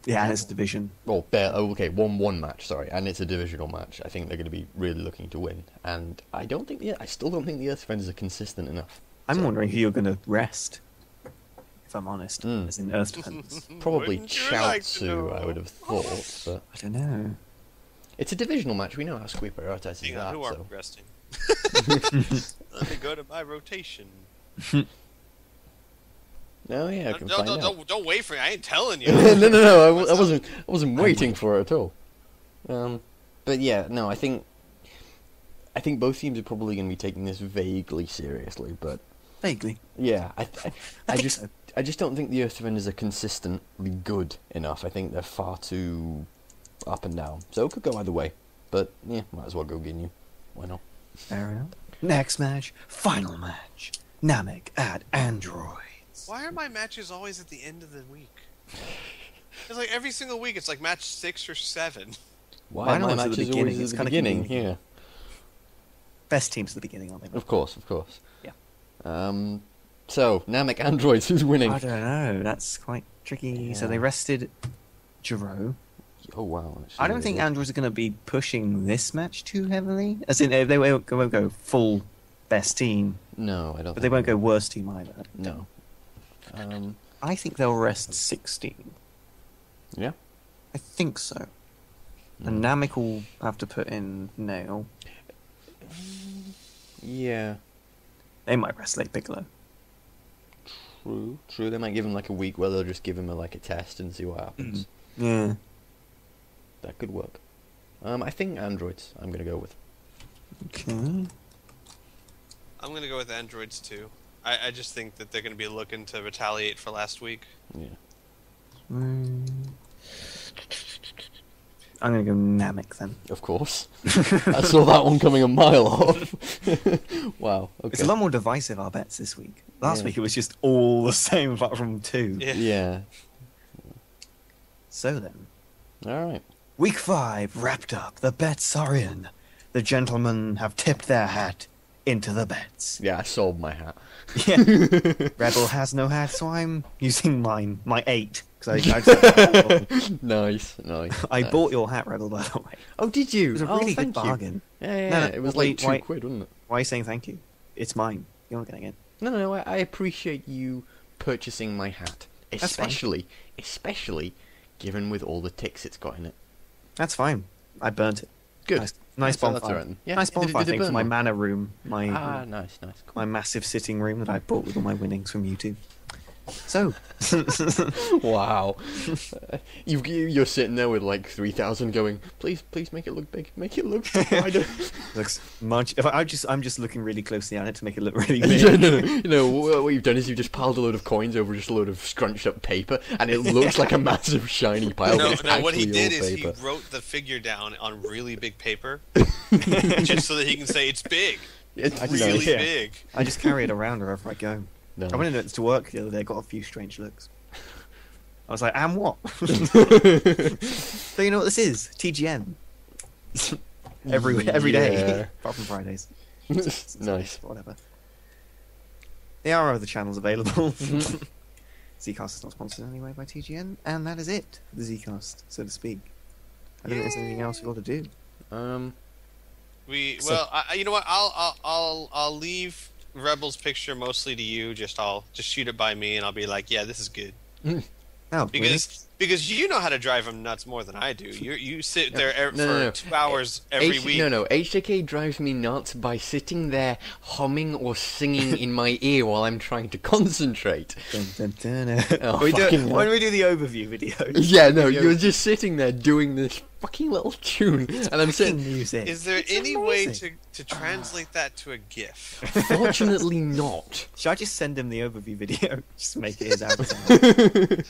B: Yeah, and it's a division.
A: Well, one match, sorry, and it's a divisional match. I think they're going to be really looking to win, and I still don't think the Earth Defenders are consistent enough.
B: I'm wondering who you're gonna rest. If I'm honest, as in Earth Defenders.
A: Probably
D: Wouldn't you like to
A: Chaozu,
D: know?
A: I would have thought, but
B: I don't know.
A: it's a divisional match. We know how Squee prioritizes
D: Hang
A: that.
D: on, who are
A: So.
D: we resting? Let me go to my rotation.
A: No, yeah, I can find out.
D: Don't wait for me. I ain't telling you.
A: no. I wasn't waiting for it at all. But yeah, no, I think I think both teams are probably going to be taking this vaguely seriously, but
B: Vaguely.
A: yeah, I
B: think so.
A: I just don't think the Earth Defenders are consistently good enough. I think they're far too up and down. So it could go either way. But yeah, might as well go Ginyu. Why not?
B: Fair enough. Next match, final match. Namek at Androids.
D: Why are my matches always at the end of the week? It's like every single week. It's like match 6 or 7.
A: Why are my
B: not at the
A: matches
B: beginning?
A: always
B: It's
A: at the
B: kinda
A: beginning?
B: convenient.
A: Yeah,
B: Best teams at the beginning, aren't they?
A: of course, of course.
B: Yeah.
A: So Namek Androids, who's winning?
B: I don't know. That's quite tricky. So they rested Jiro.
A: Oh wow! Actually,
B: I don't think Androids are going to be pushing this match too heavily. As in, they won't go full best team,
A: No, I don't.
B: but they won't go worst team either.
A: No.
B: I think they'll rest 16.
A: Yeah.
B: I think so. And Namek will have to put in Nail.
A: Yeah.
B: They might rest Late Piccolo.
A: True. True. They might give him like a week where they'll just give him a test and see what happens.
B: Yeah.
A: That could work. I think Androids. I'm gonna go with.
B: Okay.
D: I'm gonna go with Androids too. I just think that they're gonna be looking to retaliate for last week.
A: Yeah.
B: I'm going to go Namek then.
A: Of course. I saw that one coming a mile off. Wow. Okay.
B: It's a lot more divisive, our bets this week. Last
A: Yeah.
B: week it was just all the same apart from 2.
D: Yeah.
A: Yeah.
B: So then,
A: All right.
B: week 5 wrapped up. The bets are in. The gentlemen have tipped their hat into the bets.
A: Yeah, I sold my hat.
B: Yeah. Rebel has no hat, so I'm using mine. My 8. Because
A: Nice. Nice.
B: I bought your hat, Rebel, by the way.
A: Oh, did you?
B: It was a really good bargain.
A: Yeah, yeah,
B: No,
A: yeah.
B: no,
A: It was
B: wait,
A: like
B: why-
A: £2, wasn't it?
B: Why are you saying thank you? It's mine. You're not getting it.
A: No. I appreciate you purchasing my hat,
B: That's fine.
A: especially given with all the ticks it's got in it.
B: That's fine. I burnt it.
A: Good.
B: Nice
A: That's all
B: bonfire.
A: right then. Yeah.
B: Nice bonfire
A: Did it
B: thing for
A: burn
B: my
A: well?
B: manor room. My
A: Nice. Cool.
B: my massive sitting room that I bought with all my winnings from YouTube. So,
A: Wow. You're sitting there with like 3,000 going, please make it look big. Make it look wider.
B: looks much. I'm just looking really closely at it to make it look really
A: No,
B: big.
A: no. What you've done is you've just piled a load of coins over just a load of scrunched up paper, and it looks like a massive shiny pile.
D: No,
A: but it's
D: what he
A: actually
D: did
A: all
D: is
A: paper.
D: he wrote the figure down on really big paper, just so that he can say it's big.
A: It's
D: Really
B: yeah.
D: big.
B: I just carry it around wherever I go.
A: No.
B: I went into work the other day. Got a few strange looks. I was like, "And what?" So you know what this is? TGN. every day,
A: Yeah.
B: apart from Fridays.
A: Nice.
B: Whatever. There are other channels available.
A: Mm-hmm.
B: ZCast is not sponsored anyway by TGN, and that is it for the ZCast, so to speak. I don't think there's anything else we've got to do.
D: You know what? I'll leave Rebel's picture mostly to you. I'll just shoot it by me, and I'll be like, yeah, this is good.
B: Oh,
D: Because you know how to drive them nuts more than I do. You sit there
A: No.
D: 2 hours every week.
A: No. HJK drives me nuts by sitting there humming or singing in my ear while I'm trying to concentrate. Oh, fucking
B: when we do the overview video.
A: Yeah, no, you're just sitting there doing this fucking little tune, and I'm
B: Fucking
A: sitting.
B: music.
D: Is there
B: It's
D: any way
B: amazing.
D: to translate that to a GIF?
A: Fortunately, not.
B: Should I just send him the overview video? Just make it his avatar.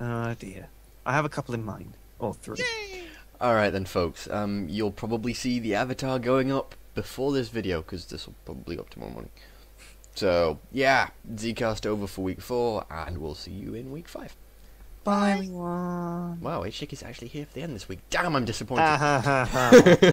B: Oh dear. I have a couple in mind. Or 3.
A: All right then, folks. You'll probably see the avatar going up before this video because this will probably go up tomorrow morning. So yeah, Zcast over for week 4, and we'll see you in week 5.
B: Bye everyone.
A: Wow, HJK is actually here for the end this week. Damn, I'm disappointed.
B: Ah, ha, ha, ha.